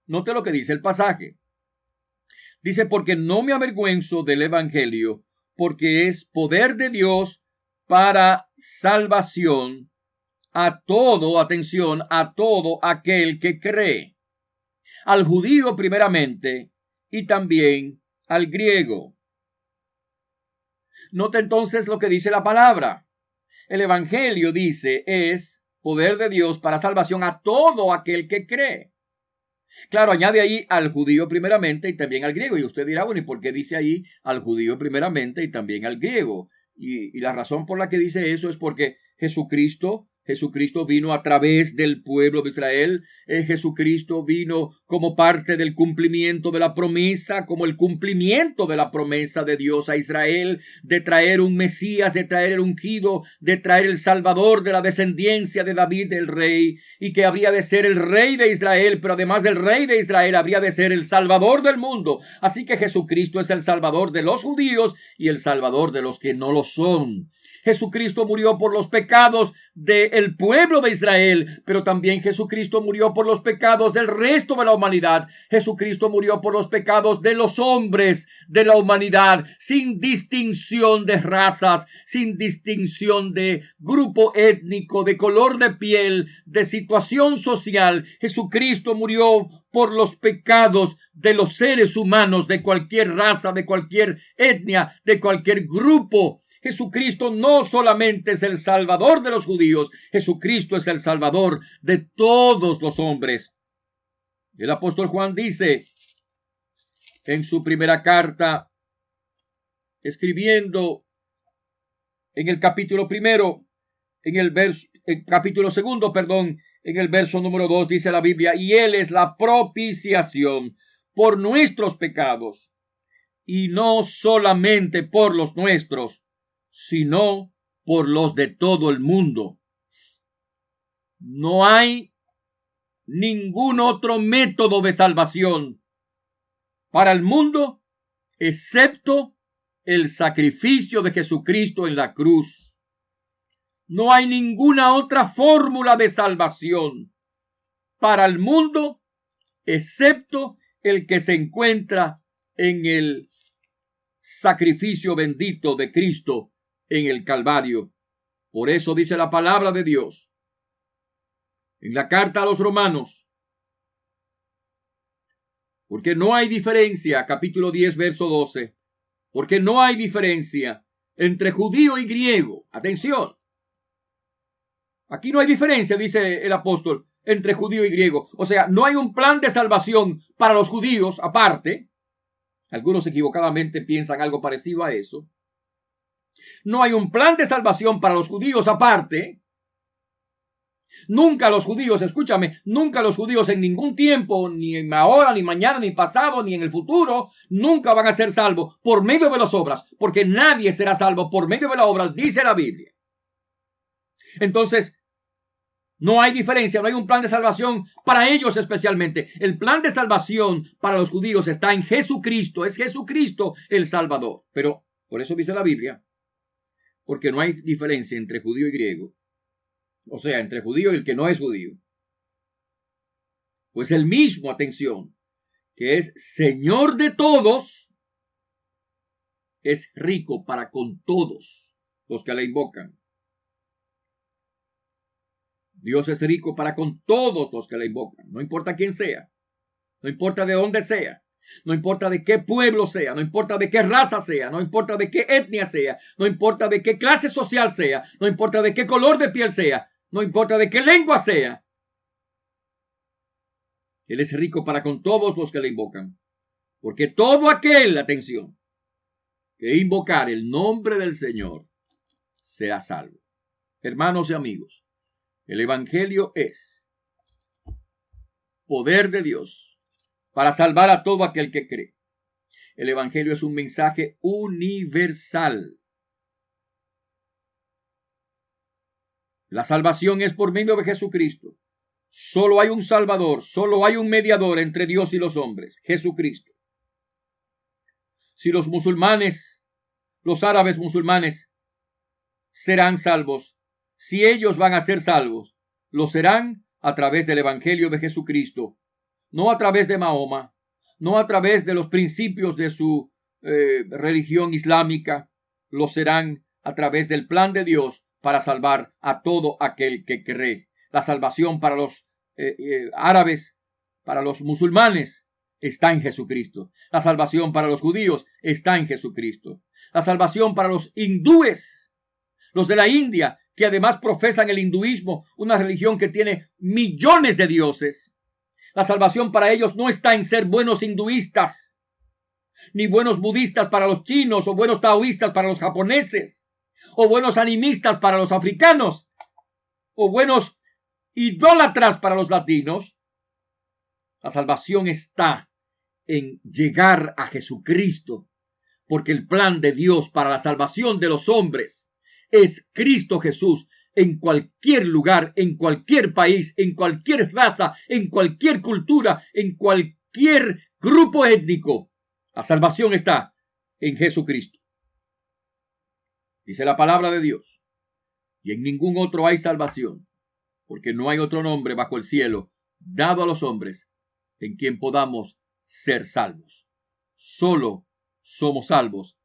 Note lo que dice el pasaje. Dice, porque no me avergüenzo del evangelio, porque es poder de Dios para salvación a todo, atención, a todo aquel que cree. Al judío primeramente y también al griego. Nota entonces lo que dice la palabra. El evangelio, dice, es poder de Dios para salvación a todo aquel que cree. Claro, añade ahí al judío primeramente y también al griego. Y usted dirá, bueno, ¿y por qué dice ahí al judío primeramente y también al griego? Y la razón por la que dice eso es porque Jesucristo vino a través del pueblo de Israel. Jesucristo vino como parte del cumplimiento de la promesa, como el cumplimiento de la promesa de Dios a Israel, de traer un Mesías, de traer el ungido, de traer el Salvador de la descendencia de David el rey, y que habría de ser el rey de Israel, pero además del rey de Israel habría de ser el Salvador del mundo. Así que Jesucristo es el Salvador de los judíos y el Salvador de los que no lo son. Jesucristo murió por los pecados del pueblo de Israel, pero también Jesucristo murió por los pecados del resto de la humanidad. Jesucristo murió por los pecados de los hombres de la humanidad, sin distinción de razas, sin distinción de grupo étnico, de color de piel, de situación social. Jesucristo murió por los pecados de los seres humanos, de cualquier raza, de cualquier etnia, de cualquier grupo. Jesucristo no solamente es el Salvador de los judíos, Jesucristo es el Salvador de todos los hombres. El apóstol Juan dice en su primera carta, escribiendo en el capítulo primero, en el capítulo segundo, en el verso número 2 dice la Biblia, y Él es la propiciación por nuestros pecados, y no solamente por los nuestros, sino por los de todo el mundo. No hay ningún otro método de salvación para el mundo excepto el sacrificio de Jesucristo en la cruz. No hay ninguna otra fórmula de salvación para el mundo excepto el que se encuentra en el sacrificio bendito de Cristo en el Calvario. Por eso dice la palabra de Dios en la carta a los Romanos, porque no hay diferencia, capítulo 10, verso 12, porque no hay diferencia entre judío y griego. Atención, aquí no hay diferencia, dice el apóstol, entre judío y griego. O sea, no hay un plan de salvación para los judíos aparte. Algunos equivocadamente piensan algo parecido a eso. No hay un plan de salvación para los judíos aparte. Nunca los judíos, escúchame, nunca los judíos en ningún tiempo, ni ahora, ni mañana, ni pasado, ni en el futuro, nunca van a ser salvos por medio de las obras, porque nadie será salvo por medio de las obras, dice la Biblia. Entonces, no hay diferencia, no hay un plan de salvación para ellos especialmente. El plan de salvación para los judíos está en Jesucristo, es Jesucristo el Salvador. Pero por eso dice la Biblia, porque no hay diferencia entre judío y griego. O sea, entre judío y el que no es judío. Pues el mismo, atención, que es Señor de todos es rico para con todos los que le invocan. Dios es rico para con todos los que le invocan, no importa quién sea, no importa de dónde sea, no importa de qué pueblo sea, no importa de qué raza sea, no importa de qué etnia sea, no importa de qué clase social sea, no importa de qué color de piel sea, no importa de qué lengua sea. Él es rico para con todos los que le invocan, porque todo aquel, atención, que invocar el nombre del Señor será salvo. Hermanos y amigos, el Evangelio es poder de Dios para salvar a todo aquel que cree. El Evangelio es un mensaje universal. La salvación es por medio de Jesucristo. Solo hay un Salvador, solo hay un mediador entre Dios y los hombres, Jesucristo. Si los musulmanes, los árabes musulmanes, serán salvos, si ellos van a ser salvos, lo serán a través del Evangelio de Jesucristo, no a través de Mahoma, no a través de los principios de su religión islámica, lo serán a través del plan de Dios para salvar a todo aquel que cree. La salvación para los árabes, para los musulmanes, está en Jesucristo. La salvación para los judíos está en Jesucristo. La salvación para los hindúes, los de la India, que además profesan el hinduismo, una religión que tiene millones de dioses. La salvación para ellos no está en ser buenos hinduistas, ni buenos budistas para los chinos, o buenos taoístas para los japoneses, o buenos animistas para los africanos, o buenos idólatras para los latinos. La salvación está en llegar a Jesucristo, porque el plan de Dios para la salvación de los hombres es Cristo Jesús. En cualquier lugar, en cualquier país, en cualquier raza, en cualquier cultura, en cualquier grupo étnico, la salvación está en Jesucristo. Dice la palabra de Dios, y en ningún otro hay salvación, porque no hay otro nombre bajo el cielo dado a los hombres en quien podamos ser salvos. Solo somos salvos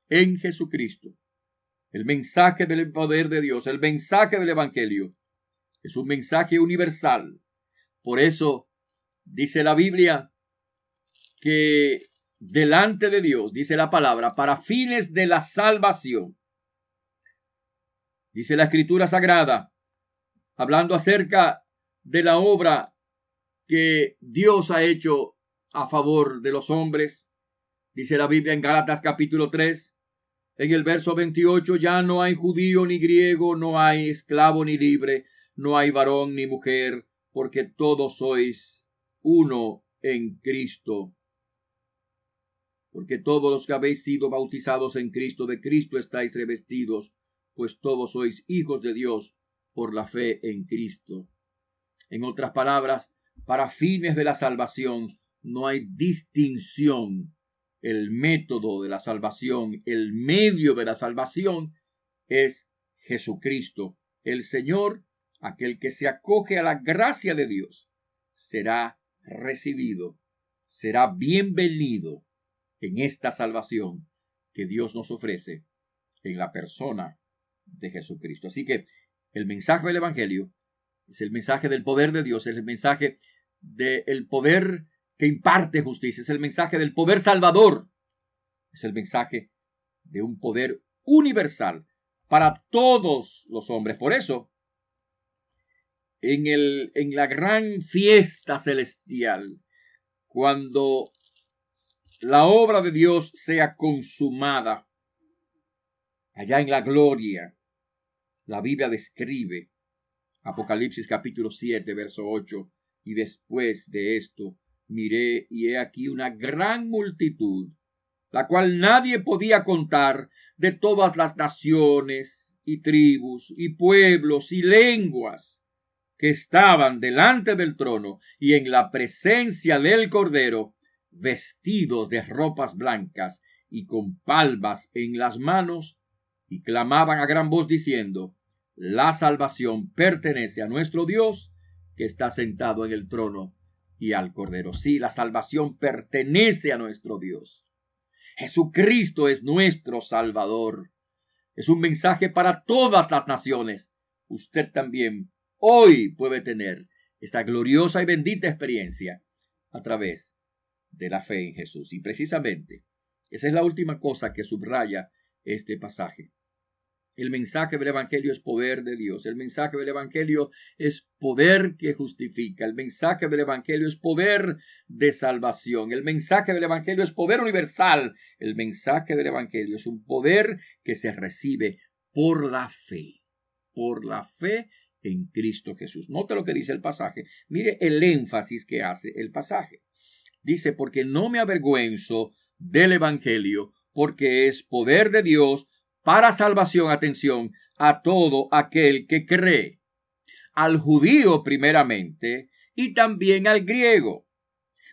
en Jesucristo. El mensaje del poder de Dios, el mensaje del Evangelio, es un mensaje universal. Por eso dice la Biblia que delante de Dios, dice la palabra, para fines de la salvación. Dice la Escritura Sagrada, hablando acerca de la obra que Dios ha hecho a favor de los hombres. Dice la Biblia en Gálatas capítulo 3, en el verso 28, ya no hay judío ni griego, no hay esclavo ni libre, no hay varón ni mujer, porque todos sois uno en Cristo. Porque todos los que habéis sido bautizados en Cristo, de Cristo estáis revestidos, pues todos sois hijos de Dios por la fe en Cristo. En otras palabras, para fines de la salvación no hay distinción. El método de la salvación, el medio de la salvación es Jesucristo. El Señor, aquel que se acoge a la gracia de Dios, será recibido, será bienvenido en esta salvación que Dios nos ofrece en la persona de Jesucristo. Así que el mensaje del Evangelio es el mensaje del poder de Dios, es el mensaje del poder que imparte justicia, es el mensaje del poder salvador, es el mensaje de un poder universal para todos los hombres. Por eso, en la gran fiesta celestial, cuando la obra de Dios sea consumada, allá en la gloria, la Biblia describe, Apocalipsis capítulo 7, verso 8, y después de esto, miré y he aquí una gran multitud, la cual nadie podía contar, de todas las naciones y tribus y pueblos y lenguas, que estaban delante del trono y en la presencia del Cordero, vestidos de ropas blancas y con palmas en las manos, y clamaban a gran voz diciendo: la salvación pertenece a nuestro Dios, que está sentado en el trono, y al Cordero. Sí, la salvación pertenece a nuestro Dios. Jesucristo es nuestro Salvador. Es un mensaje para todas las naciones. Usted también hoy puede tener esta gloriosa y bendita experiencia a través de la fe en Jesús. Y precisamente, esa es la última cosa que subraya este pasaje. El mensaje del Evangelio es poder de Dios. El mensaje del Evangelio es poder que justifica. El mensaje del Evangelio es poder de salvación. El mensaje del Evangelio es poder universal. El mensaje del Evangelio es un poder que se recibe por la fe. Por la fe en Cristo Jesús. Note lo que dice el pasaje. Mire el énfasis que hace el pasaje. Dice, porque no me avergüenzo del Evangelio, porque es poder de Dios para salvación, atención, a todo aquel que cree, al judío primeramente y también al griego,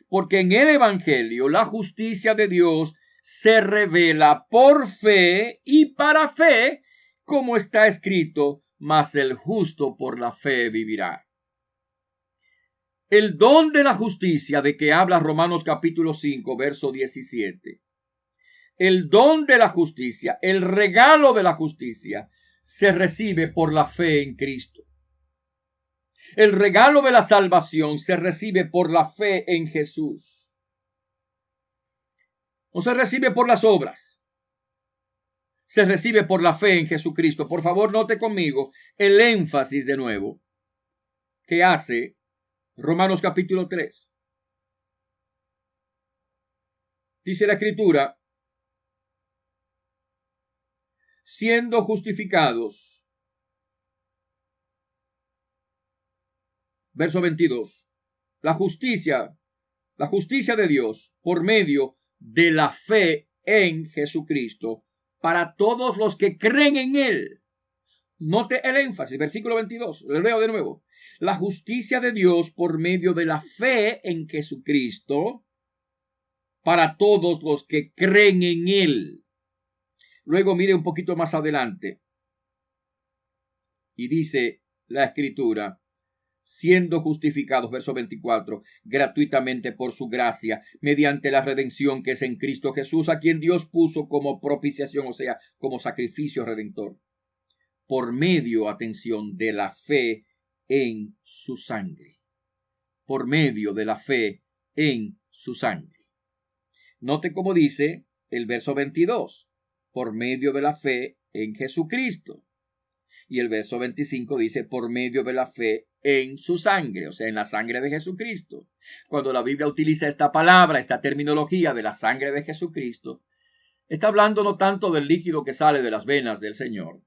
porque en el Evangelio la justicia de Dios se revela por fe y para fe, como está escrito, mas el justo por la fe vivirá. El don de la justicia de que habla Romanos capítulo 5, verso 17. El don de la justicia, el regalo de la justicia, se recibe por la fe en Cristo. El regalo de la salvación se recibe por la fe en Jesús. No se recibe por las obras. Se recibe por la fe en Jesucristo. Por favor, note conmigo el énfasis de nuevo que hace Romanos capítulo 3. Dice la Escritura, siendo justificados, verso 22, la justicia de Dios por medio de la fe en Jesucristo para todos los que creen en Él. Note el énfasis, versículo 22, lo leo de nuevo. La justicia de Dios por medio de la fe en Jesucristo para todos los que creen en Él. Luego mire un poquito más adelante y dice la Escritura, siendo justificados, verso 24, gratuitamente por su gracia, mediante la redención que es en Cristo Jesús, a quien Dios puso como propiciación, o sea, como sacrificio redentor, por medio, atención, de la fe en su sangre. Por medio de la fe en su sangre. Note cómo dice el verso 22, por medio de la fe en Jesucristo. Y el verso 25 dice, por medio de la fe en su sangre, o sea, en la sangre de Jesucristo. Cuando la Biblia utiliza esta palabra, esta terminología de la sangre de Jesucristo, está hablando no tanto del líquido que sale de las venas del Señor,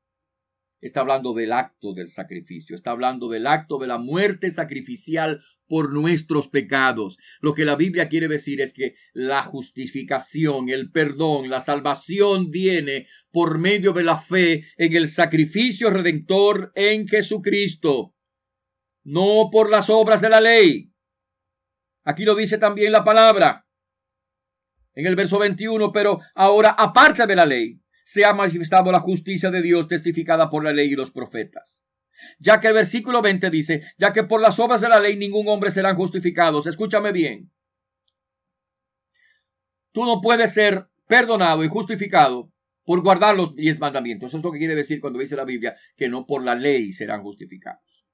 está hablando del acto del sacrificio, está hablando del acto de la muerte sacrificial por nuestros pecados. Lo que la Biblia quiere decir es que la justificación, el perdón, la salvación viene por medio de la fe en el sacrificio redentor en Jesucristo, no por las obras de la ley. Aquí lo dice también la palabra en el verso 21, pero ahora aparte de la ley, se ha manifestado la justicia de Dios testificada por la ley y los profetas. Ya que el versículo 20 dice, ya que por las obras de la ley ningún hombre serán justificados. Escúchame bien. Tú no puedes ser perdonado y justificado por guardar los 10 mandamientos. Eso es lo que quiere decir cuando dice la Biblia que no por la ley serán justificados.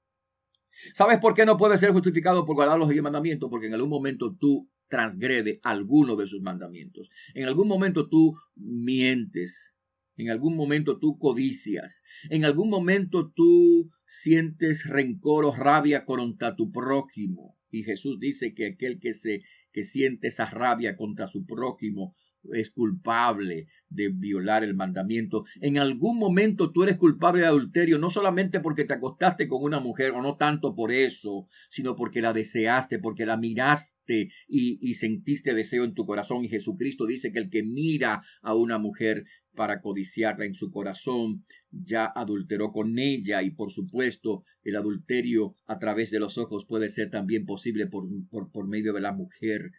¿Sabes por qué no puedes ser justificado por guardar los 10 mandamientos? Porque en algún momento tú transgrede alguno de sus mandamientos. En algún momento tú mientes. En algún momento tú codicias. En algún momento tú sientes rencor o rabia contra tu prójimo. Y Jesús dice que aquel que siente esa rabia contra su prójimo es culpable de violar el mandamiento. En algún momento tú eres culpable de adulterio, no solamente porque te acostaste con una mujer, o no tanto por eso, sino porque la deseaste, porque la miraste y sentiste deseo en tu corazón. Y Jesucristo dice que el que mira a una mujer para codiciarla en su corazón, ya adulteró con ella. Y por supuesto, el adulterio a través de los ojos puede ser también posible por medio de la mujer.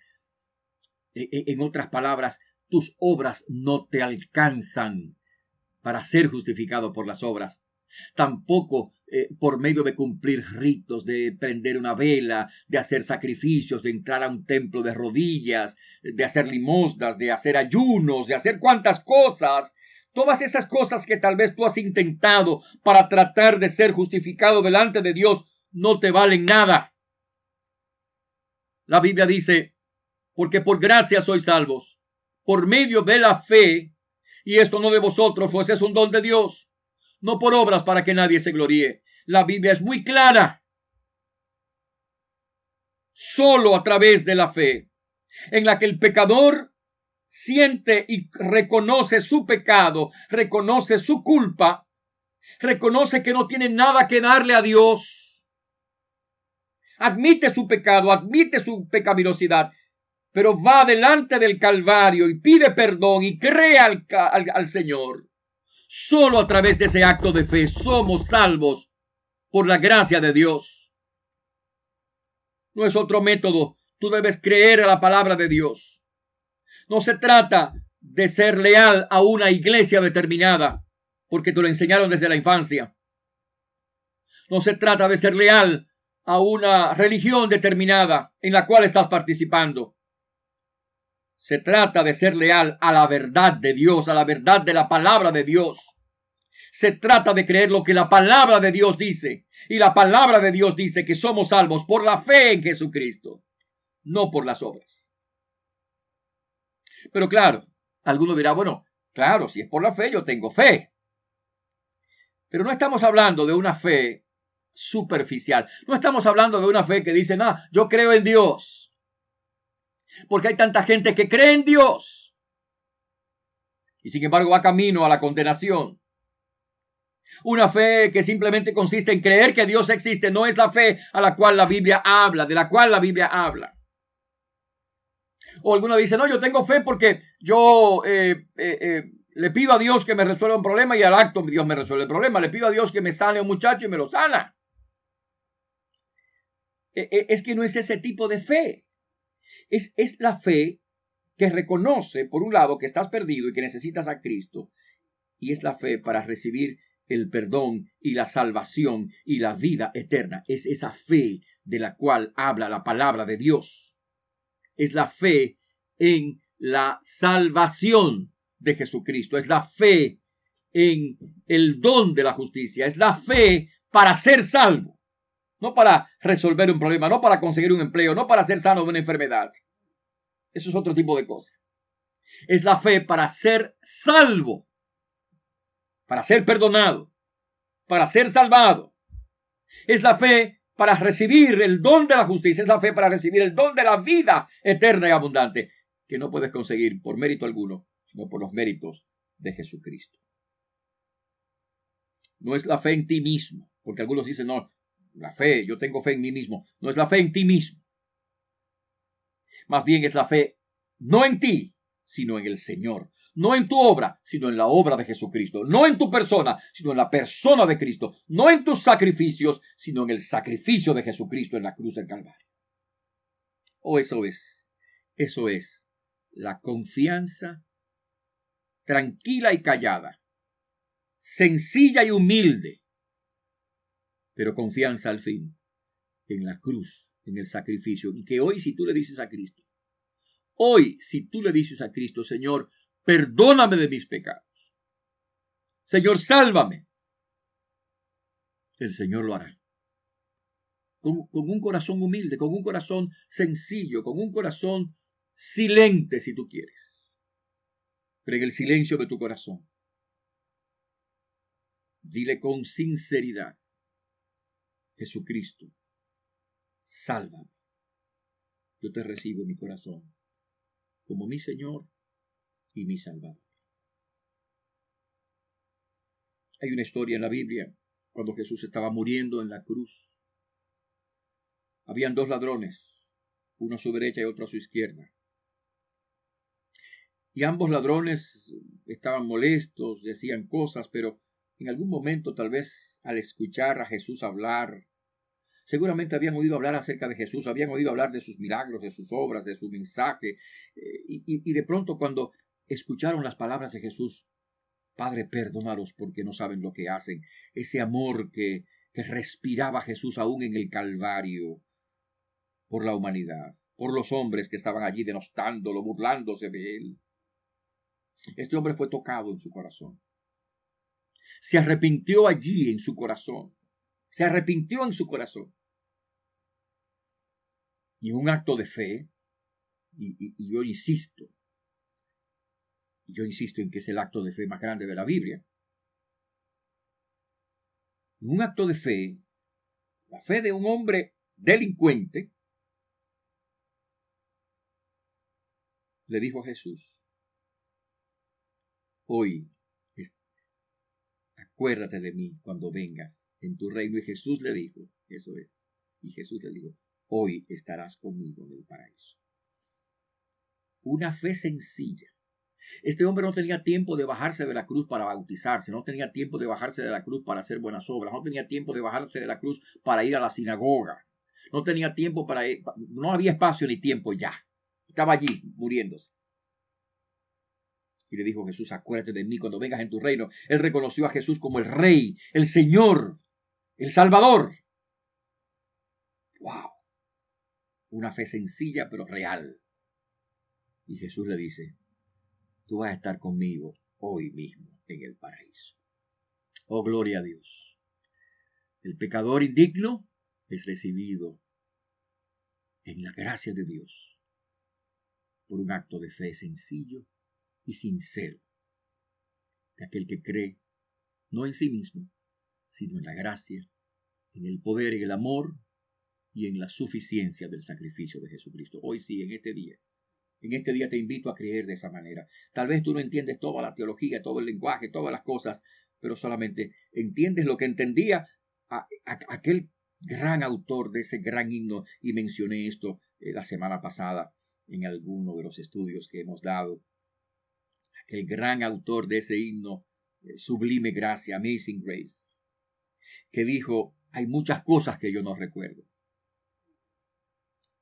En otras palabras, tus obras no te alcanzan para ser justificado por las obras. Tampoco por medio de cumplir ritos, de prender una vela, de hacer sacrificios, de entrar a un templo de rodillas, de hacer limosnas, de hacer ayunos, de hacer cuantas cosas. Todas esas cosas que tal vez tú has intentado para tratar de ser justificado delante de Dios no te valen nada. La Biblia dice, porque por gracia sois salvos, por medio de la fe, y esto no de vosotros, pues es un don de Dios, no por obras para que nadie se gloríe. La Biblia es muy clara. Solo a través de la fe, en la que el pecador siente y reconoce su pecado, reconoce su culpa, reconoce que no tiene nada que darle a Dios, admite su pecado, admite su pecaminosidad, pero va delante del Calvario y pide perdón y cree al Señor. Solo a través de ese acto de fe somos salvos por la gracia de Dios. No es otro método. Tú debes creer a la palabra de Dios. No se trata de ser leal a una iglesia determinada, porque te lo enseñaron desde la infancia. No se trata de ser leal a una religión determinada en la cual estás participando. Se trata de ser leal a la verdad de Dios, a la verdad de la palabra de Dios. Se trata de creer lo que la palabra de Dios dice. Y la palabra de Dios dice que somos salvos por la fe en Jesucristo, no por las obras. Pero claro, alguno dirá, bueno, claro, si es por la fe, yo tengo fe. Pero no estamos hablando de una fe superficial. No estamos hablando de una fe que dice, yo creo en Dios. Porque hay tanta gente que cree en Dios y sin embargo va camino a la condenación. Una fe que simplemente consiste en creer que Dios existe no es la fe a la cual la Biblia habla, de la cual la Biblia habla. O alguno dice, no, yo tengo fe porque yo le pido a Dios que me resuelva un problema y al acto Dios me resuelve el problema. Le pido a Dios que me sane a un muchacho y me lo sana. Es que no es ese tipo de fe. Es la fe que reconoce, por un lado, que estás perdido y que necesitas a Cristo. Y es la fe para recibir el perdón y la salvación y la vida eterna. Es esa fe de la cual habla la palabra de Dios. Es la fe en la salvación de Jesucristo. Es la fe en el don de la justicia. Es la fe para ser salvo. No para resolver un problema, no para conseguir un empleo, no para ser sano de una enfermedad. Eso es otro tipo de cosa. Es la fe para ser salvo, para ser perdonado, para ser salvado. Es la fe para recibir el don de la justicia. Es la fe para recibir el don de la vida eterna y abundante, que no puedes conseguir por mérito alguno, sino por los méritos de Jesucristo. No es la fe en ti mismo, porque algunos dicen, no, la fe, yo tengo fe en mí mismo. No es la fe en ti mismo. Más bien es la fe no en ti, sino en el Señor. No en tu obra, sino en la obra de Jesucristo. No en tu persona, sino en la persona de Cristo. No en tus sacrificios, sino en el sacrificio de Jesucristo en la cruz del Calvario. Eso es la confianza tranquila y callada, sencilla y humilde, pero confianza al fin en la cruz, en el sacrificio. Y que hoy, si tú le dices a Cristo, Señor, perdóname de mis pecados, Señor, sálvame, el Señor lo hará. Con un corazón humilde, con un corazón sencillo, con un corazón silente, si tú quieres. Pero en el silencio de tu corazón, dile con sinceridad, Jesucristo, sálvame. Yo te recibo en mi corazón como mi Señor y mi Salvador. Hay una historia en la Biblia cuando Jesús estaba muriendo en la cruz. Habían dos ladrones, uno a su derecha y otro a su izquierda. Y ambos ladrones estaban molestos, decían cosas, pero en algún momento, tal vez al escuchar a Jesús hablar, seguramente habían oído hablar acerca de Jesús, habían oído hablar de sus milagros, de sus obras, de su mensaje. Y de pronto cuando escucharon las palabras de Jesús, Padre, perdónalos porque no saben lo que hacen. Ese amor que que respiraba Jesús aún en el Calvario por la humanidad, por los hombres que estaban allí denostándolo, burlándose de él. Este hombre fue tocado en su corazón. Se arrepintió allí en su corazón. Se arrepintió en su corazón. Y un acto de fe, y yo insisto en que es el acto de fe más grande de la Biblia. Un acto de fe, la fe de un hombre delincuente, le dijo a Jesús: hoy acuérdate de mí cuando vengas en tu reino. Y Jesús le dijo, eso es, y Jesús le dijo: hoy estarás conmigo en el paraíso. Una fe sencilla. Este hombre no tenía tiempo de bajarse de la cruz para bautizarse, no tenía tiempo de bajarse de la cruz para hacer buenas obras, no tenía tiempo de bajarse de la cruz para ir a la sinagoga, no tenía tiempo para ir, no había espacio ni tiempo ya. Estaba allí muriéndose. Y le dijo Jesús: acuérdate de mí cuando vengas en tu reino. Él reconoció a Jesús como el Rey, el Señor, el Salvador. ¡Wow! Una fe sencilla pero real. Y Jesús le dice: tú vas a estar conmigo hoy mismo en el paraíso. Oh, gloria a Dios. El pecador indigno es recibido en la gracia de Dios por un acto de fe sencillo y sincero de aquel que cree no en sí mismo, sino en la gracia, en el poder, en el amor y en la suficiencia del sacrificio de Jesucristo. Hoy sí, en este día te invito a creer de esa manera. Tal vez tú no entiendes toda la teología, todo el lenguaje, todas las cosas, pero solamente entiendes lo que entendía aquel gran autor de ese gran himno, y mencioné esto la semana pasada en alguno de los estudios que hemos dado. Aquel gran autor de ese himno, Sublime Gracia, Amazing Grace, que dijo: hay muchas cosas que yo no recuerdo,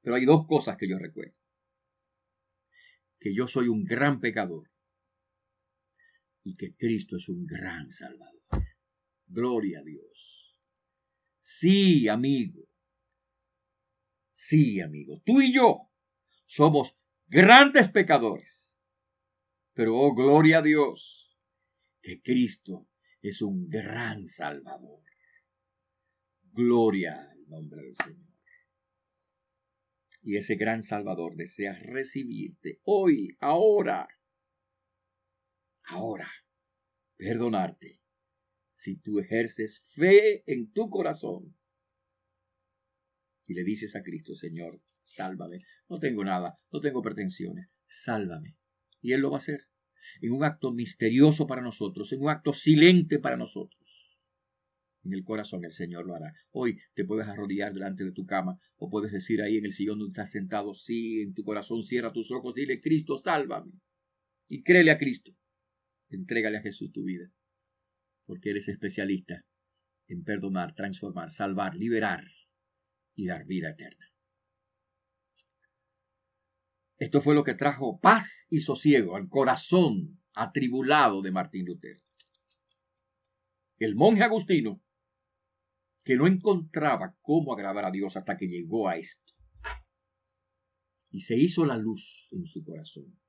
pero hay dos cosas que yo recuerdo: que yo soy un gran pecador y que Cristo es un gran Salvador. Gloria a Dios. Sí, amigo. Sí, amigo. Tú y yo somos grandes pecadores. Pero, oh, gloria a Dios, que Cristo es un gran Salvador. Gloria al nombre del Señor. Y ese gran Salvador desea recibirte hoy, ahora, perdonarte. Si tú ejerces fe en tu corazón y le dices a Cristo: Señor, sálvame, no tengo nada, no tengo pretensiones, sálvame. Y Él lo va a hacer en un acto misterioso para nosotros, en un acto silente para nosotros. En el corazón el Señor lo hará. Hoy te puedes arrodillar delante de tu cama, o puedes decir ahí en el sillón donde estás sentado: sí, en tu corazón cierra tus ojos, dile: Cristo, sálvame. Y créele a Cristo. Entrégale a Jesús tu vida, porque Él es especialista en perdonar, transformar, salvar, liberar y dar vida eterna. Esto fue lo que trajo paz y sosiego al corazón atribulado de Martín Lutero. El monje agustino, que no encontraba cómo agradar a Dios hasta que llegó a esto, y se hizo la luz en su corazón.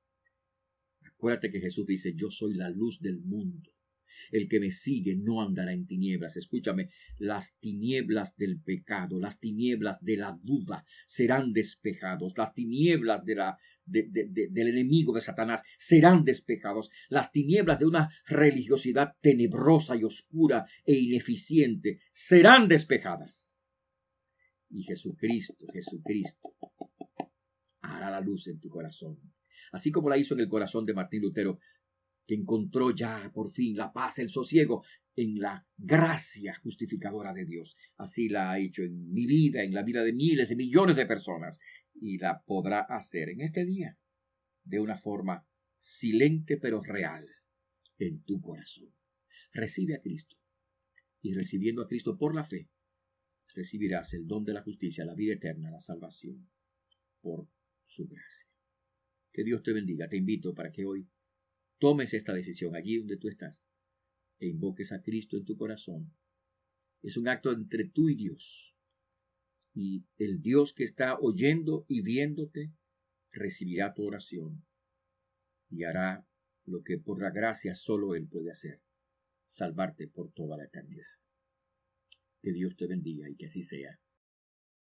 Acuérdate que Jesús dice: yo soy la luz del mundo. El que me sigue no andará en tinieblas. Escúchame, las tinieblas del pecado, las tinieblas de la duda serán despejados. Las tinieblas del enemigo de Satanás serán despejados. Las tinieblas de una religiosidad tenebrosa y oscura e ineficiente serán despejadas. Y Jesucristo hará la luz en tu corazón, así como la hizo en el corazón de Martín Lutero, que encontró ya por fin la paz, el sosiego en la gracia justificadora de Dios. Así la ha hecho en mi vida, en la vida de miles y millones de personas, y la podrá hacer en este día de una forma silente pero real en tu corazón. Recibe a Cristo, y recibiendo a Cristo por la fe, recibirás el don de la justicia, la vida eterna, la salvación por su gracia. Que Dios te bendiga. Te invito para que hoy tomes esta decisión allí donde tú estás e invoques a Cristo en tu corazón Es un acto entre tú y Dios. Y el Dios que está oyendo y viéndote recibirá tu oración y hará lo que por la gracia solo Él puede hacer, salvarte por toda la eternidad. Que Dios te bendiga y que así sea.